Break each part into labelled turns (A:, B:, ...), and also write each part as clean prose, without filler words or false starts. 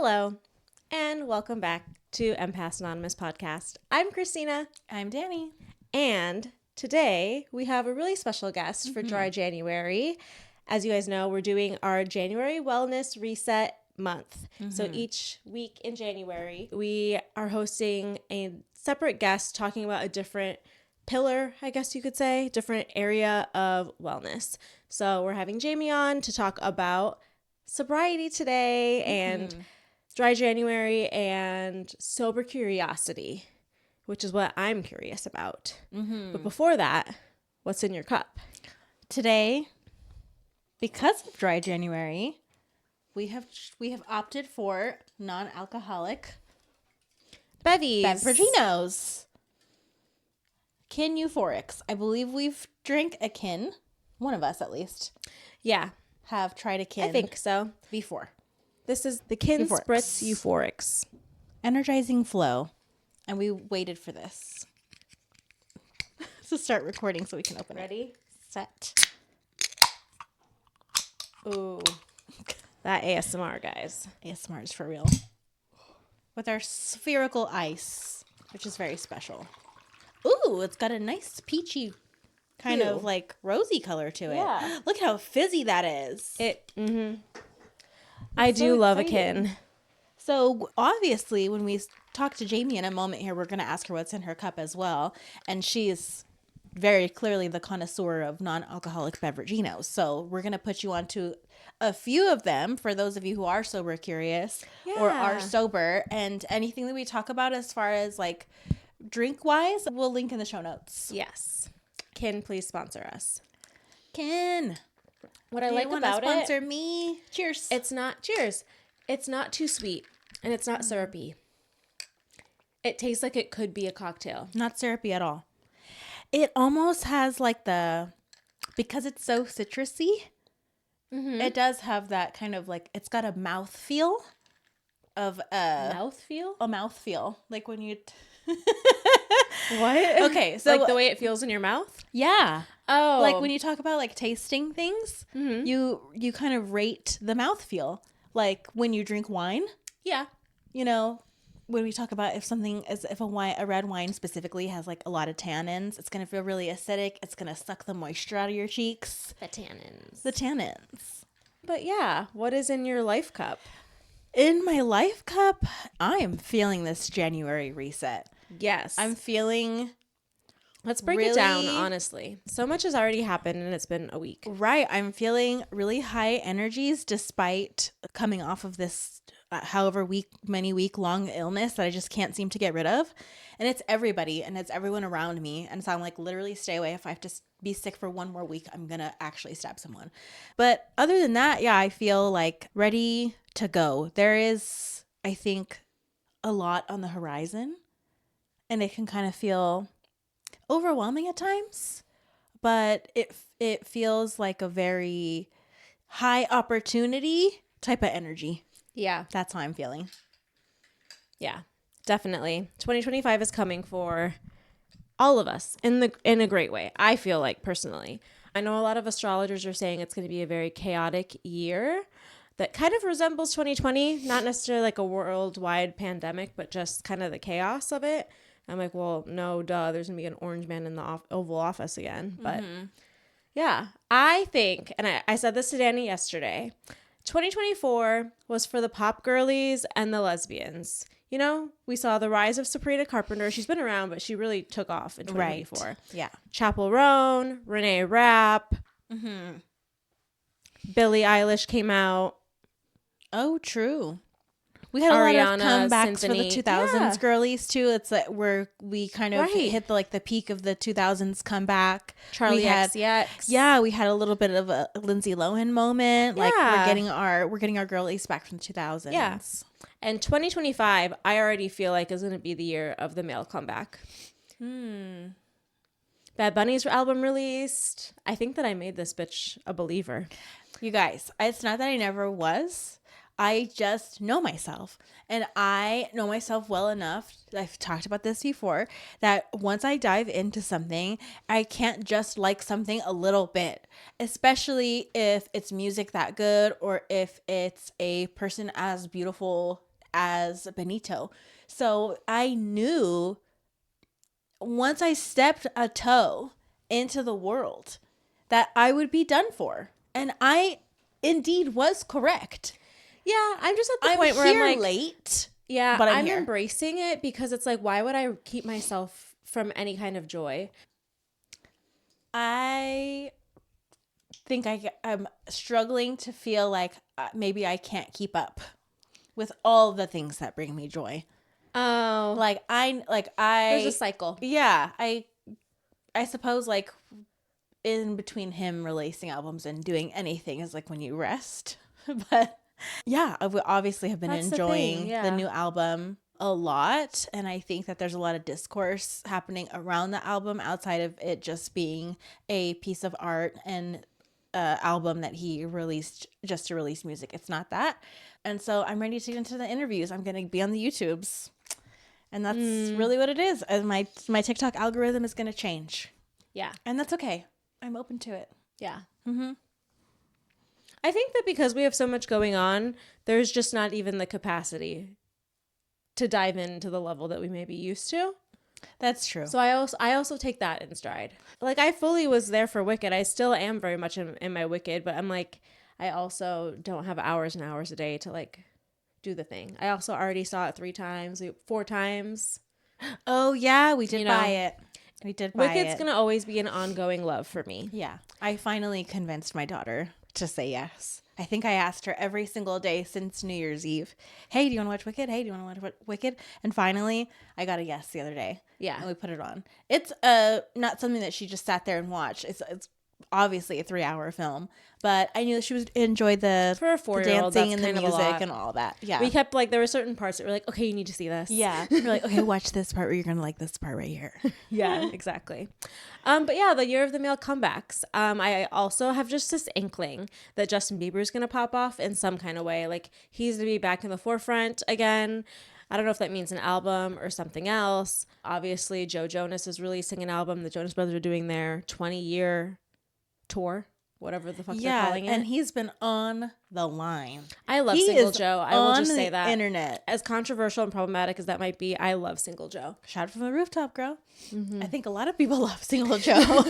A: Hello, and welcome back to Empaths Anonymous podcast. I'm Christina.
B: I'm Danie.
A: And today we have a really special guest for Dry January. As you guys know, we're doing our January Wellness Reset month. So each week in January, we are hosting a separate guest talking about a different pillar, I guess you could say, different area of wellness. So we're having Jaime on to talk about sobriety today and Dry January and sober curiosity, which is what I'm curious about. But before that, what's in your cup?
B: Today, because of Dry January, we have opted for non-alcoholic
A: Bevies.
B: beveraginos. Kin euphorics. I believe we've drank a kin. One of us, at least,
A: Yeah,
B: have tried a kin.
A: I think so.
B: Before.
A: This is the Kin
B: Euphorics.
A: Spritz Euphorics.
B: Energizing flow. And we waited for this to start recording so we can open it.
A: Ready?
B: Set.
A: Ooh, that ASMR, guys.
B: ASMR is for real. With our spherical ice, which is very special. Ooh, it's got a nice peachy kind
A: Ew.
B: of like rosy color to it.
A: Yeah.
B: Look how fizzy that is.
A: I do love
B: exciting.
A: a kin.
B: So obviously when we talk to Jaime in a moment here, we're going to ask her what's in her cup as well. And she's very clearly the connoisseur of non-alcoholic beveraginos. So we're going to put you onto a few of them for those of you who are sober curious or are
A: Yeah.
B: sober, and anything that we talk about as far as like drink wise, we'll link in the show notes.
A: Yes. Kin, please sponsor us.
B: Ken,
A: What I
B: do
A: like
B: you want to
A: about
B: sponsor
A: it,
B: me? Cheers.
A: cheers. It's not too sweet and it's not syrupy. It tastes like it could be a cocktail.
B: Not syrupy at all. It almost has like because it's so citrusy, it does have that kind of like, it's got a mouth feel of
A: Mouthfeel?
B: a mouth feel. Like when you,
A: What?
B: okay, so
A: like the way it feels in your mouth?
B: yeah.
A: Oh.
B: Like when you talk about like tasting things, you kind of rate the mouth feel. Like when you drink wine,
A: Yeah.
B: you know, when we talk about if a red wine specifically has like a lot of tannins, it's going to feel really acidic. It's going to suck the moisture out of your cheeks.
A: The tannins.
B: The tannins.
A: But yeah, what is in your life cup?
B: In my life cup, I am feeling this January reset.
A: Yes.
B: I'm feeling
A: Let's break it down,
B: really-
A: honestly. So much has already happened and it's been a week.
B: right. I'm feeling really high energies despite coming off of this many week long illness that I just can't seem to get rid of. And it's everybody and it's everyone around me. And so I'm like, literally stay away. If I have to be sick for one more week, I'm going to actually stab someone. But other than that, yeah, I feel like ready to go. There is, I think, a lot on the horizon and it can kind of feel overwhelming at times, but it feels like a very high opportunity type of energy.
A: Yeah.
B: That's how I'm feeling.
A: Yeah. Definitely. 2025 is coming for all of us in a great way. I feel like personally. I know a lot of astrologers are saying it's going to be a very chaotic year that kind of resembles 2020, not necessarily like a worldwide pandemic, but just kind of the chaos of it. I'm like, well, no, duh, there's going to be an orange man in the Oval Office again. But yeah, I think, and I said this to Danie yesterday, 2024 was for the pop girlies and the lesbians. You know, we saw the rise of Sabrina Carpenter. She's been around, but she really took off in 2024.
B: Right. Yeah.
A: Chapel Roan, Renee Rapp, Billie Eilish came out.
B: Oh, true. We had a lot
A: Ariana,
B: of comebacks
A: Symphony.
B: for the 2000s
A: Yeah.
B: girlies too. It's like where we kind of
A: Right.
B: hit the peak of the 2000s comeback.
A: Charlie
B: we had,
A: XCX.
B: Yeah, we had a little bit of a Lindsay Lohan moment. Like
A: Yeah.
B: we're getting our girlies back from the 2000s.
A: Yeah. And 2025, I already feel like is going to be the year of the male comeback. Bad Bunny's album released. I think that I made this bitch a believer.
B: You guys, it's not that I never was. I just know myself, and I know myself well enough. I've talked about this before, that once I dive into something, I can't just like something a little bit, especially if it's music that good or if it's a person as beautiful as Benito. So I knew once I stepped a toe into the world that I would be done for. And I indeed was correct.
A: Yeah, I'm just at the point where I'm like
B: late.
A: Yeah,
B: but
A: I'm
B: here.
A: embracing it because it's like, why would I keep myself from any kind of joy?
B: I think I'm struggling to feel like maybe I can't keep up with all the things that bring me joy.
A: Oh, there's a cycle.
B: Yeah, I suppose like in between him releasing albums and doing anything is like when you rest. But yeah, I obviously have been enjoying the new album a lot, and I think that there's a lot of discourse happening around the album outside of it just being a piece of art and album that he released just to release music. It's not that. And so I'm ready to get into the interviews. I'm going to be on the YouTubes, and that's really what it is. And my TikTok algorithm is going to change.
A: Yeah,
B: and that's okay. I'm open to it.
A: Yeah. I think that because we have so much going on, there's just not even the capacity to dive into the level that we may be used to.
B: That's true.
A: So I also take that in stride. Like, I fully was there for Wicked. I still am very much in my Wicked, but I'm like, I also don't have hours and hours a day to like do the thing. I also already saw it 4 times.
B: Oh yeah, we did buy it. We did buy it.
A: Wicked's gonna always be an ongoing love for me.
B: Yeah. I finally convinced my daughter to say yes. I think I asked her every single day since New Year's Eve, hey, do you want to watch Wicked? Hey, do you want to watch Wicked? And finally, I got a yes the other day.
A: Yeah.
B: And we put it on. It's not something that she just sat there and watched. It's obviously a 3-hour film, but I knew that she would enjoy the
A: for a 4-year-old,
B: dancing and the music and all that. Yeah.
A: We kept like, there were certain parts that were like, okay, you need to see this.
B: Yeah. We're like, okay, watch this part where you're going to like this part right here.
A: Yeah, exactly. But yeah, the year of the male comebacks. I also have just this inkling that Justin Bieber's going to pop off in some kind of way. Like, he's going to be back in the forefront again. I don't know if that means an album or something else. Obviously, Joe Jonas is releasing an album. The Jonas Brothers are doing their 20-year tour, whatever the fuck they're calling it.
B: And he's been on the line.
A: I love Single Joe. I will just say that.
B: Internet.
A: As controversial and problematic as that might be, I love Single Joe.
B: Shout from the rooftop, girl. I think a lot of people love Single Joe.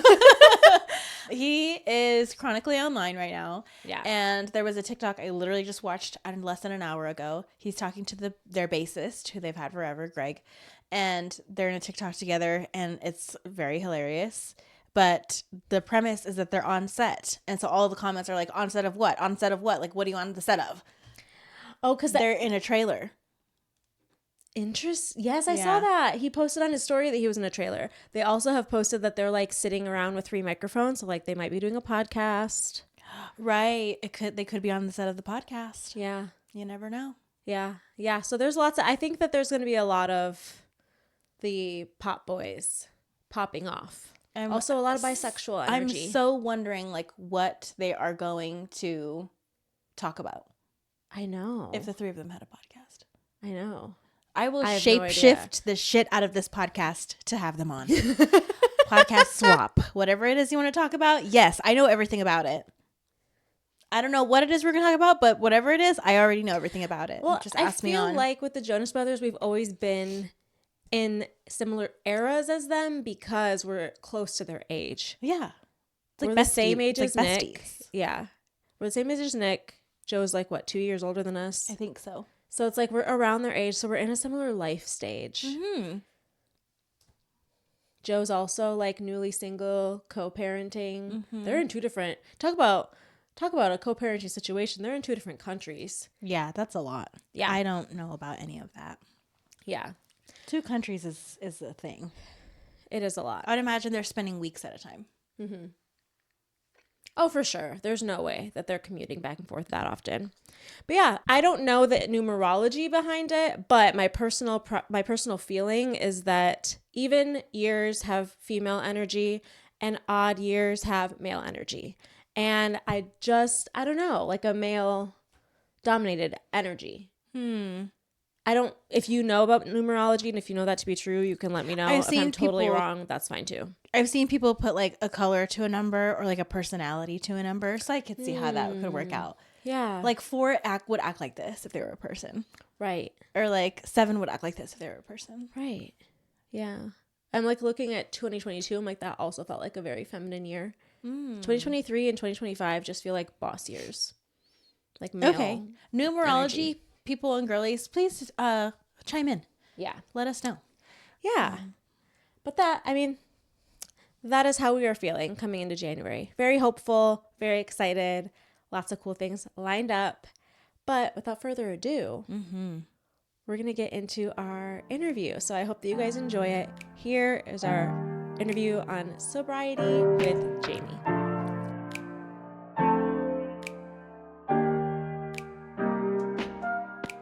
B: He is chronically online right now.
A: Yeah.
B: And there was a TikTok I literally just watched less than an hour ago. He's talking to their bassist, who they've had forever, Greg. And they're in a TikTok together, and it's very hilarious. But the premise is that they're on set. And so all the comments are like, on set of what? On set of what? Like, what are you on the set of?
A: Oh, because
B: they're in a trailer.
A: Yes, I saw that. He posted on his story that he was in a trailer. They also have posted that they're like sitting around with 3 microphones. So like they might be doing a podcast.
B: Right. They could be on the set of the podcast.
A: Yeah.
B: You never know.
A: Yeah. Yeah. So there's I think that there's going to be a lot of the pop boys popping off. Also a lot of bisexual energy.
B: I'm so wondering like what they are going to talk about.
A: I know.
B: If the 3 of them had a podcast.
A: I know.
B: I will shapeshift the shit out of this podcast to have them on. Podcast swap. Whatever it is you want to talk about. Yes, I know everything about it. I don't know what it is we're going to talk about, but whatever it is, I already know everything about it.
A: Well,
B: just ask me on.
A: I feel like with the Jonas Brothers, we've always been in similar eras as them because we're close to their age.
B: Yeah.
A: It's like we're the same age as Nick. Yeah. We're the same age as Nick. Joe's like, what, 2 years older than us?
B: I think so.
A: So it's like we're around their age, so we're in a similar life stage. Mm-hmm. Joe's also like newly single, co-parenting. Mm-hmm. They're in 2 different... Talk about a co-parenting situation. They're in 2 different countries.
B: Yeah, that's a lot.
A: Yeah.
B: I don't know about any of that.
A: Yeah.
B: 2 countries is a thing.
A: It is a lot.
B: I'd imagine they're spending weeks at a time.
A: Mm-hmm. Oh, for sure. There's no way that they're commuting back and forth that often. But yeah, I don't know the numerology behind it, but my personal feeling is that even years have female energy and odd years have male energy. And I don't know, like a male dominated energy. If you know about numerology and if you know that to be true, you can let me know. If I'm totally wrong, that's fine too.
B: I've seen people put like a color to a number or like a personality to a number, so I could see how that could work out.
A: Yeah.
B: Like 4 would act like this if they were a person.
A: Right.
B: Or like 7 would act like this if they were a person.
A: Right. Yeah. I'm like looking at 2022. I'm like, that also felt like a very feminine year. 2023 and 2025 just feel like boss years. Like male.
B: Okay. Numerology,
A: energy.
B: people and girlies, please chime in.
A: Yeah.
B: Let us know.
A: Yeah. But that is how we are feeling coming into January. Very hopeful, very excited, lots of cool things lined up. But without further ado, we're going to get into our interview. So I hope that you guys enjoy it. Here is our interview on sobriety with Jaime.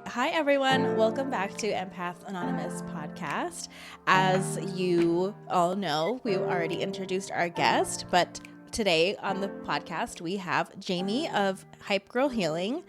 B: Hi, everyone. Welcome back to Empaths Anonymous podcast. As you all know, we've already introduced our guest, but today on the podcast, we have Jaime of Hypegirl Healing,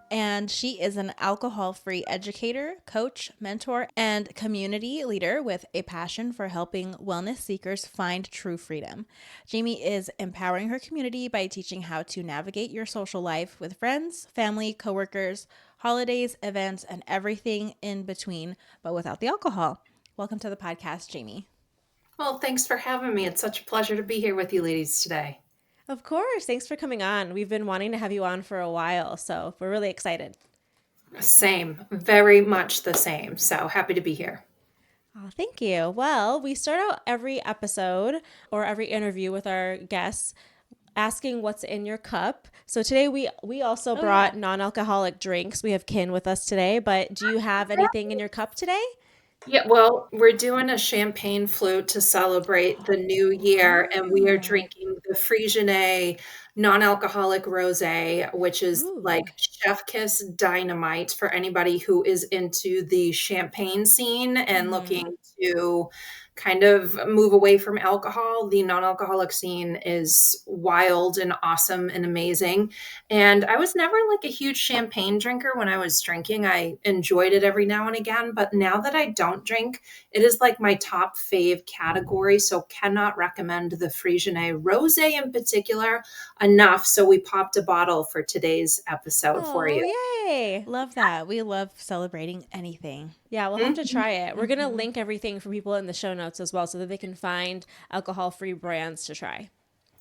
B: and she is an alcohol-free educator, coach, mentor, and community leader with a passion for helping wellness seekers find true freedom. Jaime is empowering her community by teaching how to navigate your social life with friends, family, coworkers, holidays, events, and everything in between, but without the alcohol. Welcome to the podcast, Jaime.
C: Well, thanks for having me. It's such a pleasure to be here with you ladies today.
A: Of course. Thanks for coming on. We've been wanting to have you on for a while, so we're really excited.
C: Same, very much the same. So happy to be here.
A: Oh, thank you. Well, we start out every episode or every interview with our guests asking what's in your cup. So today we also brought non-alcoholic drinks. We have Kin with us today, but do you have anything in your cup today?
C: Yeah, well, we're doing a champagne flute to celebrate the new year, and we are drinking the Frisianet non-alcoholic rosé, which is like chef kiss dynamite for anybody who is into the champagne scene and looking to kind of move away from alcohol. The non-alcoholic scene is wild and awesome and amazing. And I was never like a huge champagne drinker when I was drinking. I enjoyed it every now and again, but now that I don't drink, it is like my top fave category. So cannot recommend the Frisianet Rosé in particular enough. So we popped a bottle for today's episode for you.
A: Yay.
B: Love that. We love celebrating anything.
A: Yeah, we'll have to try it. We're going to link everything for people in the show notes as well so that they can find alcohol-free brands to try.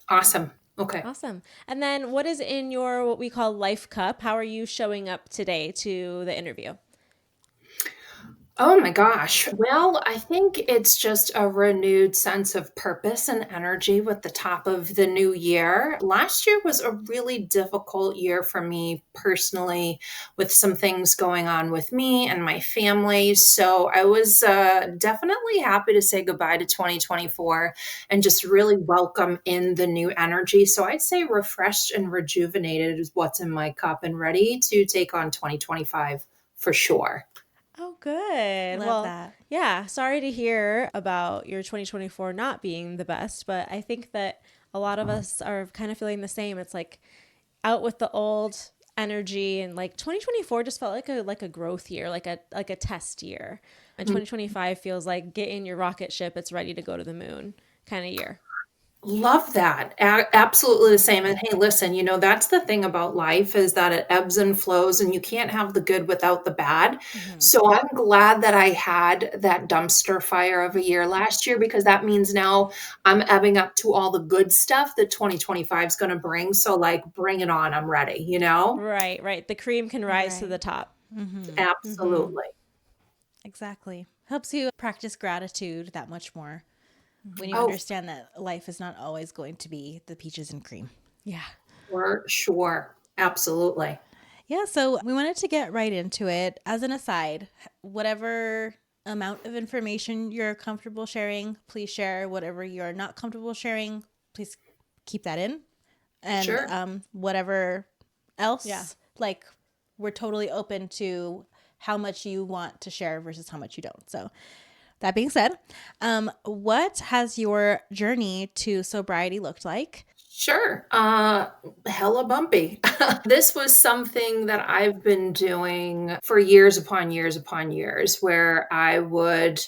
C: Awesome. Okay.
A: Awesome. And then what is in your, what we call life cup? How are you showing up today to the interview?
C: Oh my gosh. Well, I think it's just a renewed sense of purpose and energy with the top of the new year. Last year was a really difficult year for me personally, with some things going on with me and my family. So I was definitely happy to say goodbye to 2024 and just really welcome in the new energy. So I'd say refreshed and rejuvenated is what's in my cup and ready to take on 2025 for sure.
A: Oh, good.
B: Love that.
A: Yeah. Sorry to hear about your 2024 not being the best, but I think that a lot of us are kind of feeling the same. It's like out with the old energy, and like 2024 just felt like a growth year, like a test year. And 2025 feels like get in your rocket ship, it's ready to go to the moon kind of year.
C: Love that. Absolutely the same. And hey, listen, that's the thing about life is that it ebbs and flows and you can't have the good without the bad. So I'm glad that I had that dumpster fire of a year last year, because that means now I'm ebbing up to all the good stuff that 2025 is going to bring. So like, bring it on. I'm ready,
A: Right. The cream can rise to the top.
C: Absolutely.
B: Exactly. Helps you practice gratitude that much more when you understand that life is not always going to be the peaches and cream.
A: Yeah.
C: For sure. Absolutely.
B: Yeah, so we wanted to get right into it. As an aside, whatever amount of information you're comfortable sharing, please share. Whatever you're not comfortable sharing, please keep that in. And
C: Sure.
B: Whatever else, like we're totally open to how much you want to share versus how much you don't. So that being said, what has your journey to sobriety looked like?
C: Sure. Hella bumpy. This was something that I've been doing for years upon years upon years, where I would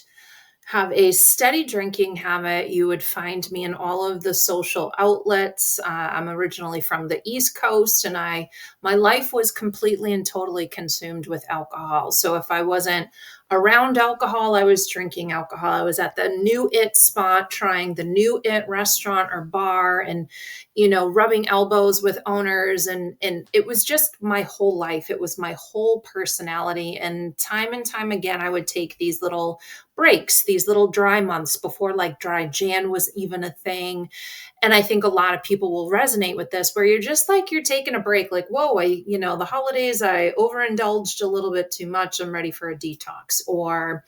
C: have a steady drinking habit. You would find me in all of the social outlets. I'm originally from the East Coast, and my life was completely and totally consumed with alcohol. So if I wasn't around alcohol, I was drinking alcohol. I was at the new it spot, trying the new it restaurant or bar, and rubbing elbows with owners, and it was just my whole life. It was my whole personality. And time again, I would take these little breaks, these little dry months before like dry Jan was even a thing. And I think a lot of people will resonate with this, where you're just like, you're taking a break, like, whoa, the holidays, I overindulged a little bit too much. I'm ready for a detox. Or,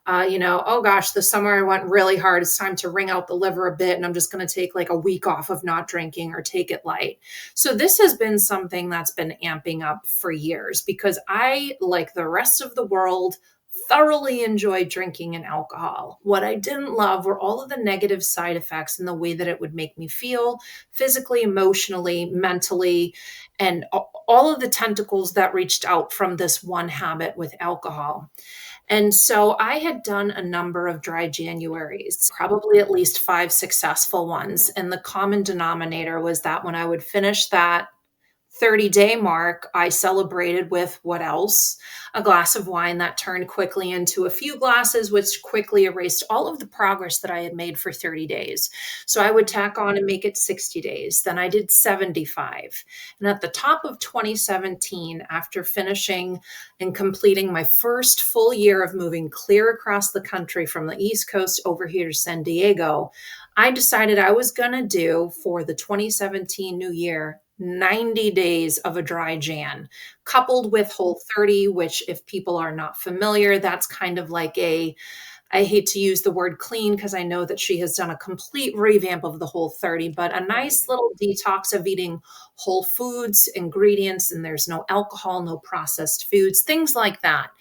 C: oh gosh, the summer I went really hard. It's time to wring out the liver a bit. And I'm just going to take like a week off of not drinking or take it light. So this has been something that's been amping up for years, because I, like the rest of the world, thoroughly enjoyed drinking and alcohol. What I didn't love were all of the negative side effects and the way that it would make me feel physically, emotionally, mentally, and all of the tentacles that reached out from this one habit with alcohol. And so I had done a number of dry Januaries, probably at least 5 successful ones. And the common denominator was that when I would finish that 30-day mark, I celebrated with what else? A glass of wine that turned quickly into a few glasses, which quickly erased all of the progress that I had made for 30 days. So I would tack on and make it 60 days. Then I did 75. And at the top of 2017, after finishing and completing my first full year of moving clear across the country from the East Coast over here to San Diego, I decided I was going to do, for the 2017 new year, 90 days of a dry Jan, coupled with Whole30, which, if people are not familiar, that's kind of like I hate to use the word clean because I know that she has done a complete revamp of the Whole30, but a nice little detox of eating whole foods, ingredients, and there's no alcohol, no processed foods, things like that.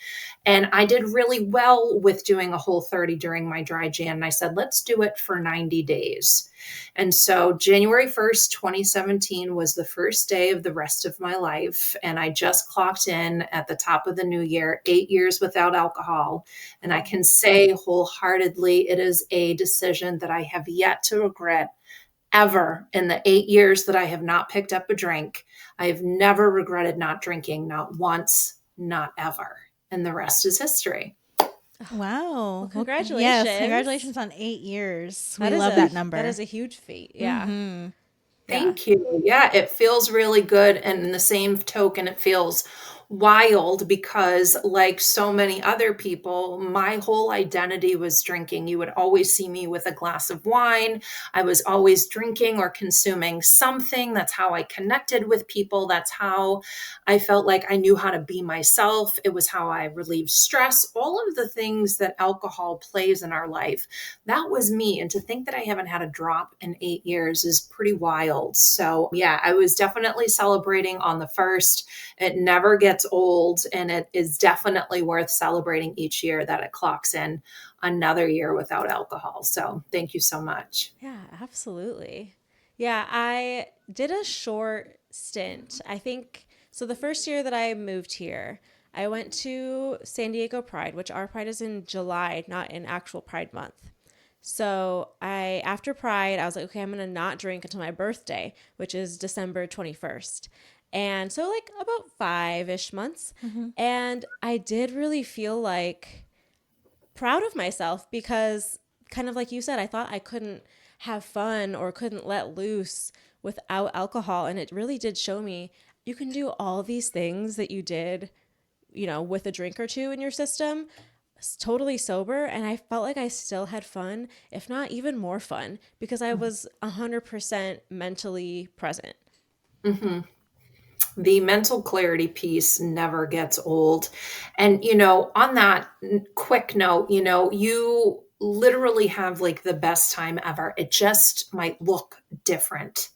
C: And I did really well with doing a Whole30 during my dry Jan. And I said, let's do it for 90 days. And so January 1st, 2017 was the first day of the rest of my life. And I just clocked in at the top of the new year, 8 years without alcohol. And I can say wholeheartedly, it is a decision that I have yet to regret ever. In the 8 years that I have not picked up a drink, I have never regretted not drinking, not once, not ever. And the rest is history.
B: Wow.
A: Well, congratulations.
B: Yes, congratulations on 8 years. We
A: That is
B: love that number.
A: That is a huge feat. Yeah.
B: Mm-hmm.
C: Thank you. Yeah, it feels really good. And in the same token, it feels wild because, like so many other people, my whole identity was drinking. You would always see me with a glass of wine. I was always drinking or consuming something. That's how I connected with people. That's how I felt like I knew how to be myself. It was how I relieved stress. All of the things that alcohol plays in our life, that was me. And to think that I haven't had a drop in 8 years is pretty wild. So yeah, I was definitely celebrating on the first. It never gets old, and it is definitely worth celebrating each year that it clocks in another year without alcohol. So thank you so much.
A: Yeah, absolutely. Yeah, I did a short stint. I think so. The first year that I moved here, I went to San Diego Pride, which our Pride is in July, not in actual Pride month. So after Pride, I was like, okay, I'm going to not drink until my birthday, which is December 21st. And so like about 5-ish months. Mm-hmm. And I did really feel like proud of myself because, kind of like you said, I thought I couldn't have fun or couldn't let loose without alcohol. And it really did show me you can do all these things that you did, with a drink or two in your system, totally sober. And I felt like I still had fun, if not even more fun, because I was 100% mentally present.
C: Mm-hmm. The mental clarity piece never gets old. And, on that quick note, you literally have like the best time ever. It just might look different.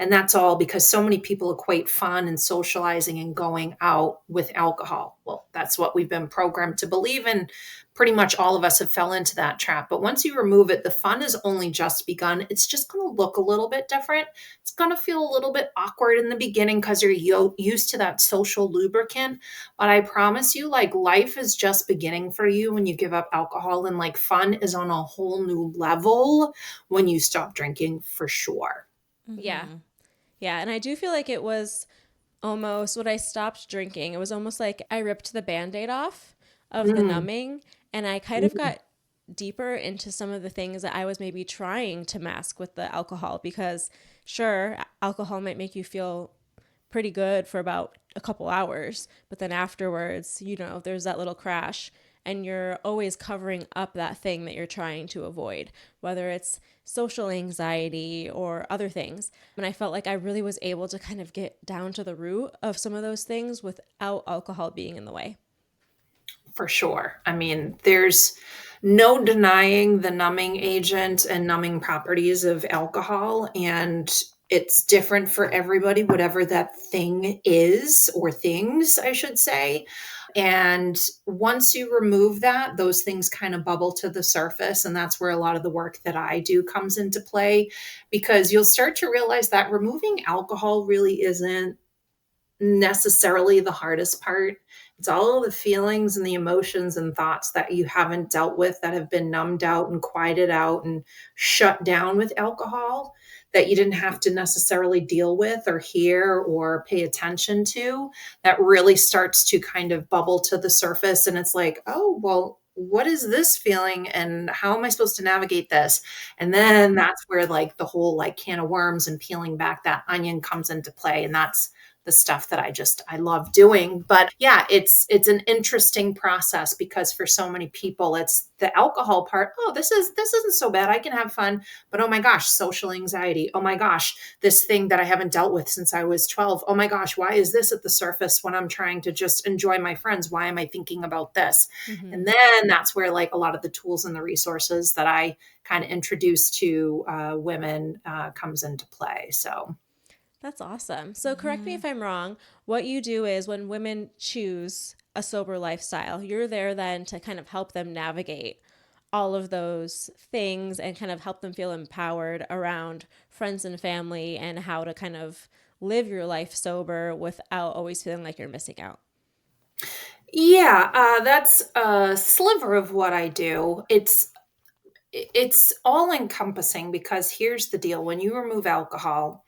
C: And that's all because so many people equate fun and socializing and going out with alcohol. Well, that's what we've been programmed to believe in. Pretty much all of us have fell into that trap. But once you remove it, the fun has only just begun. It's just going to look a little bit different. It's going to feel a little bit awkward in the beginning because you're used to that social lubricant. But I promise you, like, life is just beginning for you when you give up alcohol, and like fun is on a whole new level when you stop drinking, for sure.
A: Yeah. Yeah. And I do feel like it was almost when I stopped drinking, it was almost like I ripped the Band-Aid off of the
C: Mm.
A: numbing, and I kind of got deeper into some of the things that I was maybe trying to mask with the alcohol, because sure, alcohol might make you feel pretty good for about a couple hours, but then afterwards, there's that little crash, and you're always covering up that thing that you're trying to avoid, whether it's social anxiety or other things. And I felt like I really was able to kind of get down to the root of some of those things without alcohol being in the way.
C: For sure. I mean, there's no denying the numbing agent and numbing properties of alcohol, and it's different for everybody, whatever that thing is, or things, I should say. And once you remove that, those things kind of bubble to the surface. And that's where a lot of the work that I do comes into play, because you'll start to realize that removing alcohol really isn't necessarily the hardest part. It's all of the feelings and the emotions and thoughts that you haven't dealt with, that have been numbed out and quieted out and shut down with alcohol, that you didn't have to necessarily deal with or hear or pay attention to, that really starts to kind of bubble to the surface. And it's like, oh, well, what is this feeling and how am I supposed to navigate this? And then that's where like the whole like can of worms and peeling back that onion comes into play. And that's the stuff that I love doing. But yeah, it's an interesting process, because for so many people it's the alcohol part. Oh, this isn't so bad. I can have fun. But oh my gosh, social anxiety. Oh my gosh, this thing that I haven't dealt with since I was 12. Oh my gosh, why is this at the surface when I'm trying to just enjoy my friends? Why am I thinking about this?
A: Mm-hmm.
C: And then that's where like a lot of the tools and the resources that I kind of introduce to women comes into play. So
A: That's awesome. So correct me if I'm wrong. What you do is when women choose a sober lifestyle, you're there then to kind of help them navigate all of those things and kind of help them feel empowered around friends and family and how to kind of live your life sober without always feeling like you're missing out.
C: yeah, that's a sliver of what I do. It's all encompassing, because here's the deal: when you remove alcohol,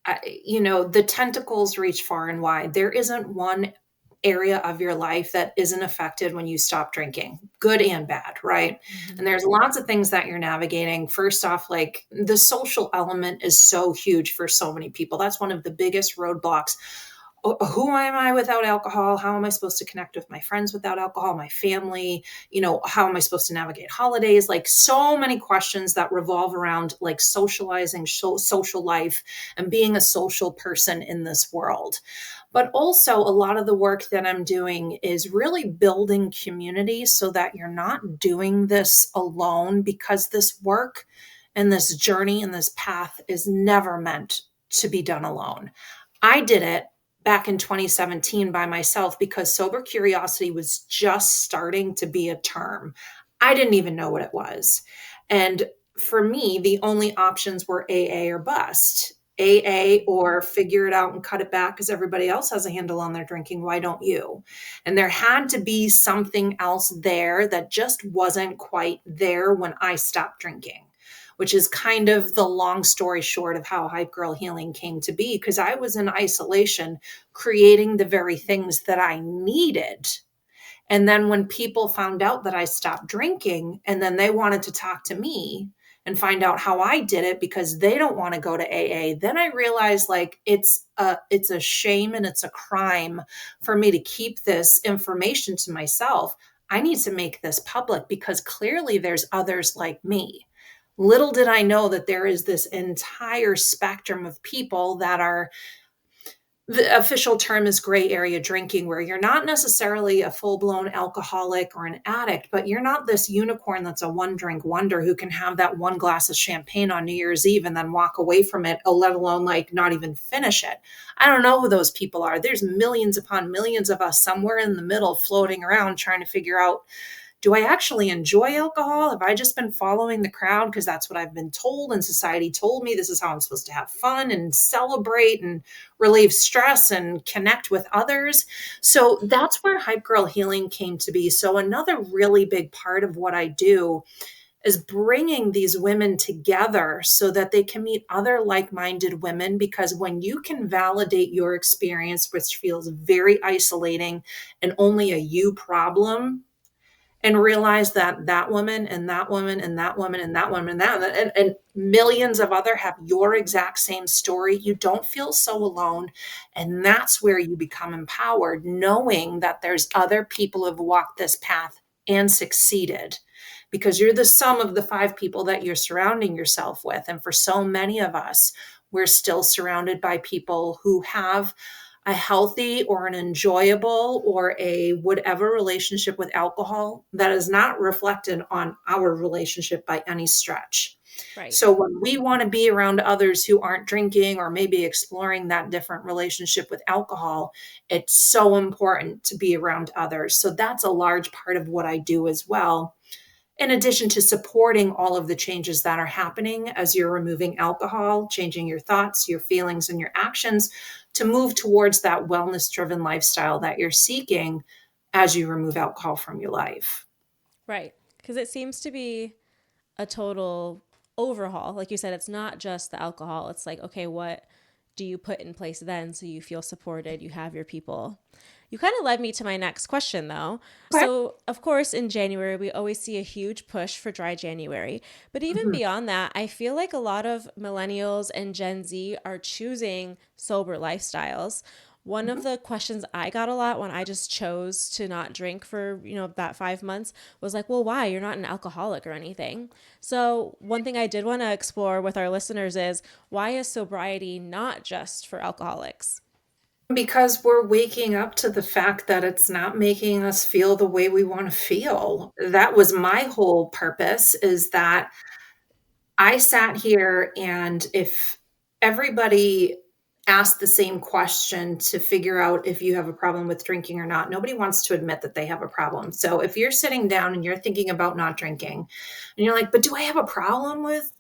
C: the tentacles reach far and wide. There isn't one area of your life that isn't affected when you stop drinking, good and bad, right?
A: Mm-hmm.
C: And there's lots of things that you're navigating. First off, like the social element is so huge for so many people. That's one of the biggest roadblocks. Who am I without alcohol? How am I supposed to connect with my friends without alcohol, my family? How am I supposed to navigate holidays? Like so many questions that revolve around like socializing, social life, and being a social person in this world. But also, a lot of the work that I'm doing is really building community so that you're not doing this alone, because this work and this journey and this path is never meant to be done alone. I did it back in 2017 by myself because sober curiosity was just starting to be a term. I didn't even know what it was. And for me, the only options were AA or bust. AA or figure it out and cut it back because everybody else has a handle on their drinking. Why don't you? And there had to be something else there that just wasn't quite there when I stopped drinking, which is kind of the long story short of how Hypegirl Healing came to be, because I was in isolation creating the very things that I needed. And then when people found out that I stopped drinking, and then they wanted to talk to me and find out how I did it because they don't want to go to AA, then I realized like it's a shame and it's a crime for me to keep this information to myself. I need to make this public because clearly there's others like me. Little did I know that there is this entire spectrum of people that are the official term is gray area drinking, where you're not necessarily a full-blown alcoholic or an addict, but you're not this unicorn that's a one drink wonder who can have that one glass of champagne on New Year's Eve and then walk away from it, let alone like not even finish it. I don't know who those people are. There's millions upon millions of us somewhere in the middle floating around trying to figure out, do I actually enjoy alcohol? Have I just been following the crowd because that's what I've been told and society told me this is how I'm supposed to have fun and celebrate and relieve stress and connect with others? So that's where Hypegirl Healing came to be. So another really big part of what I do is bringing these women together so that they can meet other like-minded women, because when you can validate your experience, which feels very isolating and only a you problem, and realize that that woman and that woman and that woman and that woman and and millions of other have your exact same story, you don't feel so alone. And that's where you become empowered, knowing that there's other people who've walked this path and succeeded, because you're the sum of the 5 people that you're surrounding yourself with. And for so many of us, we're still surrounded by people who have a healthy or an enjoyable or a whatever relationship with alcohol that is not reflected on our relationship by any stretch.
A: Right.
C: So when we want to be around others who aren't drinking or maybe exploring that different relationship with alcohol, it's so important to be around others. So that's a large part of what I do as well, in addition to supporting all of the changes that are happening as you're removing alcohol, changing your thoughts, your feelings, and your actions to move towards that wellness-driven lifestyle that you're seeking as you remove alcohol from your life.
A: Right. Because it seems to be a total overhaul. Like you said, it's not just the alcohol. It's like, okay, what do you put in place then so you feel supported, you have your people? You kind of led me to my next question, though.
C: Okay.
A: So, of course, in January, we always see a huge push for dry January. But even beyond that, I feel like a lot of millennials and Gen Z are choosing sober lifestyles. One of the questions I got a lot when I just chose to not drink for, that 5 months was like, well, why? You're not an alcoholic or anything. So one thing I did want to explore with our listeners is, why is sobriety not just for alcoholics?
C: Because we're waking up to the fact that it's not making us feel the way we want to feel. That was my whole purpose, is that I sat here, and if everybody asked the same question to figure out if you have a problem with drinking or not, nobody wants to admit that they have a problem. So if you're sitting down and you're thinking about not drinking and you're like, but do I have a problem with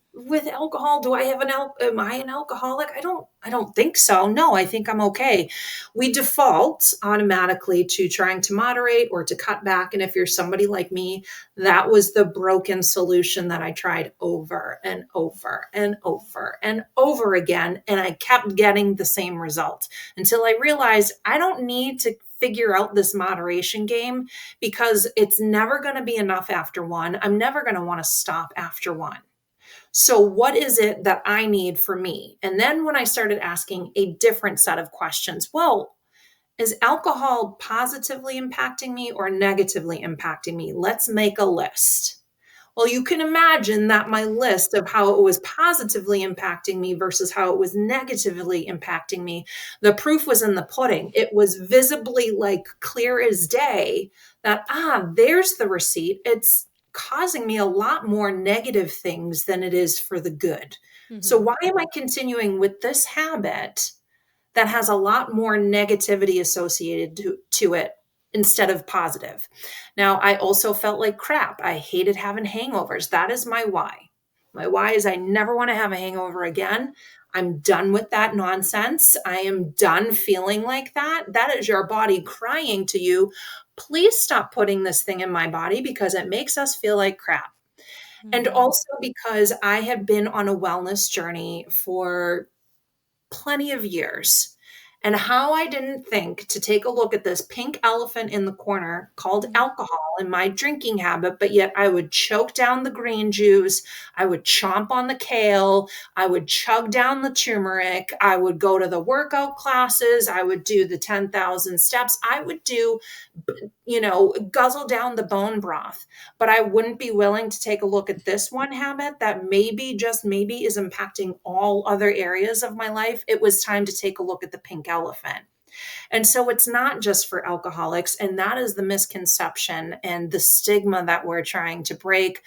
C: alcohol? Do I have am I an alcoholic? I don't think so. No, I think I'm okay. We default automatically to trying to moderate or to cut back. And if you're somebody like me, that was the broken solution that I tried over and over and over and over again. And I kept getting the same result until I realized I don't need to figure out this moderation game, because it's never going to be enough after one. I'm never going to want to stop after one. So what is it that I need for me? And then when I started asking a different set of questions, well, is alcohol positively impacting me or negatively impacting me? Let's make a list. Well, you can imagine that my list of how it was positively impacting me versus how it was negatively impacting me, the proof was in the pudding. It was visibly like clear as day that, there's the receipt. It's causing me a lot more negative things than it is for the good. So why am I continuing with this habit that has a lot more negativity associated to it instead of positive? Now, I also felt like crap. I hated having hangovers. That is my why. My why is I never want to have a hangover again. I'm done with that nonsense. I am done feeling like that. That is your body crying to you, please stop putting this thing in my body because it makes us feel like crap. And also because I had been on a wellness journey for plenty of years, and how I didn't think to take a look at this pink elephant in the corner called alcohol and my drinking habit, but yet I would choke down the green juice. I would chomp on the kale. I would chug down the turmeric. I would go to the workout classes. I would do the 10,000 steps. I would do, guzzle down the bone broth, but I wouldn't be willing to take a look at this one habit that maybe, just maybe, is impacting all other areas of my life. It was time to take a look at the pink elephant. And so it's not just for alcoholics. And that is the misconception and the stigma that we're trying to break.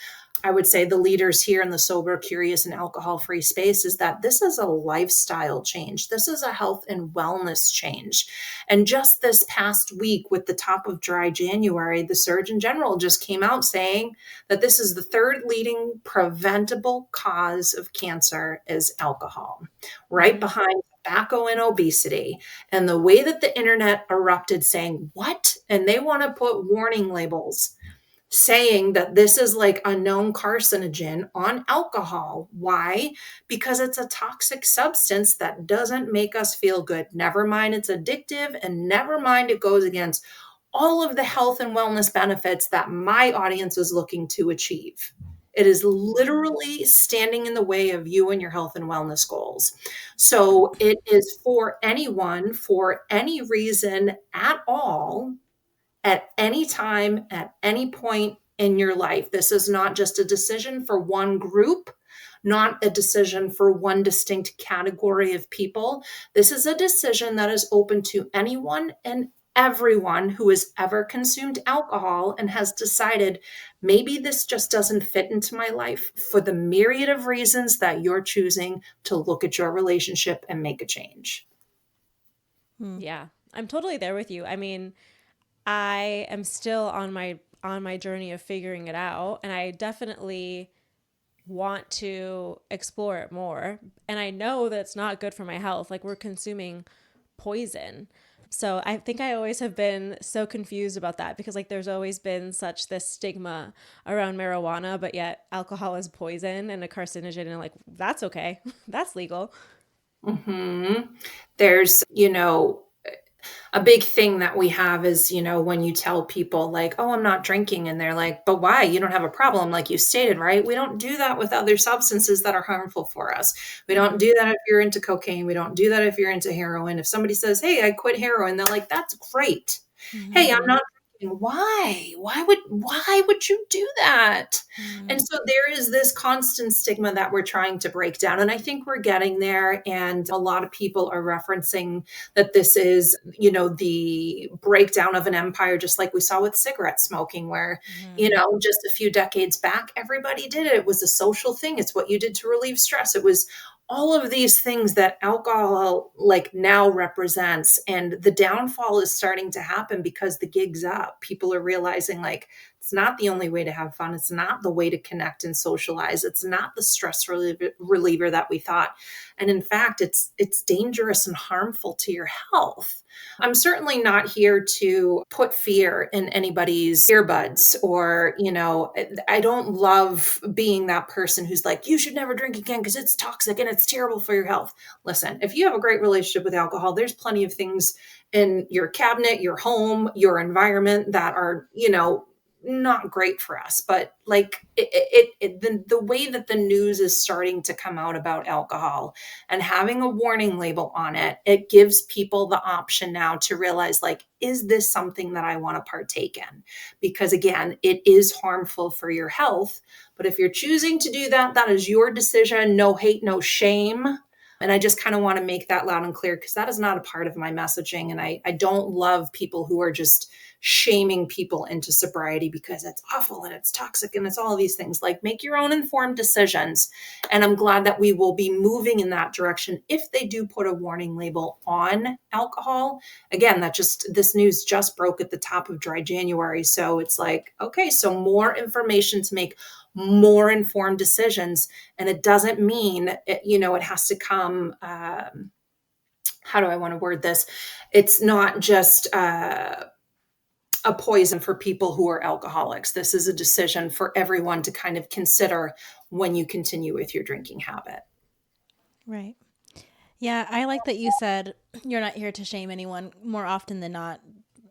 C: I would say the leaders here in the sober, curious, and alcohol-free space is that this is a lifestyle change. This is a health and wellness change. And just this past week with the top of dry January, the Surgeon General just came out saying that this is the third leading preventable cause of cancer is alcohol, right behind tobacco and obesity. And the way that the internet erupted saying, what? And they want to put warning labels saying that this is like a known carcinogen on alcohol. Why? Because it's a toxic substance that doesn't make us feel good. Never mind it's addictive, and never mind it goes against all of the health and wellness benefits that my audience is looking to achieve. It is literally standing in the way of you and your health and wellness goals. So it is for anyone, for any reason at all, at any time, at any point in your life. This is not just a decision for one group, not a decision for one distinct category of people. This is a decision that is open to anyone and everyone who has ever consumed alcohol and has decided maybe this just doesn't fit into my life for the myriad of reasons that you're choosing to look at your relationship and make a change.
A: Yeah, I'm totally there with you. I mean, I am still on my journey of figuring it out, and I definitely want to explore it more. And I know that it's not good for my health. Like, we're consuming poison. So I think I always have been so confused about that, because like there's always been such this stigma around marijuana, but yet alcohol is poison and a carcinogen, and like, that's okay. That's legal.
C: There's, a big thing that we have is, when you tell people like, oh, I'm not drinking, and they're like, but why? You don't have a problem, like you stated, right? We don't do that with other substances that are harmful for us. We don't do that if you're into cocaine. We don't do that if you're into heroin. If somebody says, hey, I quit heroin, they're like, that's great. Hey, I'm not drinking. Why? Why would you do that? And so there is this constant stigma that we're trying to break down. And I think we're getting there. And a lot of people are referencing that this is, the breakdown of an empire, just like we saw with cigarette smoking, where, just a few decades back, everybody did it. It was a social thing. It's what you did to relieve stress. It was all of these things that alcohol like now represents. And the downfall is starting to happen because the gig's up. People are realizing like, it's not the only way to have fun. It's not the way to connect and socialize. It's not the stress reliever that we thought. And in fact, it's dangerous and harmful to your health. I'm certainly not here to put fear in anybody's earbuds or, I don't love being that person who's like, you should never drink again because it's toxic and it's terrible for your health. Listen, if you have a great relationship with alcohol, there's plenty of things in your cabinet, your home, your environment that are, not great for us. But like the way that the news is starting to come out about alcohol and having a warning label on it, it gives people the option now to realize like, is this something that I want to partake in? Because again, it is harmful for your health. But if you're choosing to do that, that is your decision. No hate, no shame. And I just kind of want to make that loud and clear because that is not a part of my messaging. And I don't love people who are just shaming people into sobriety because it's awful and it's toxic and it's all these things. Like, make your own informed decisions. And I'm glad that we will be moving in that direction if they do put a warning label on alcohol. Again, this news just broke at the top of dry January. So it's like, okay, so more information to make more informed decisions. And it doesn't mean, it has to come, how do I want to word this? It's not just a poison for people who are alcoholics. This is a decision for everyone to kind of consider when you continue with your drinking habit.
B: Right. Yeah, I like that you said you're not here to shame anyone. More often than not,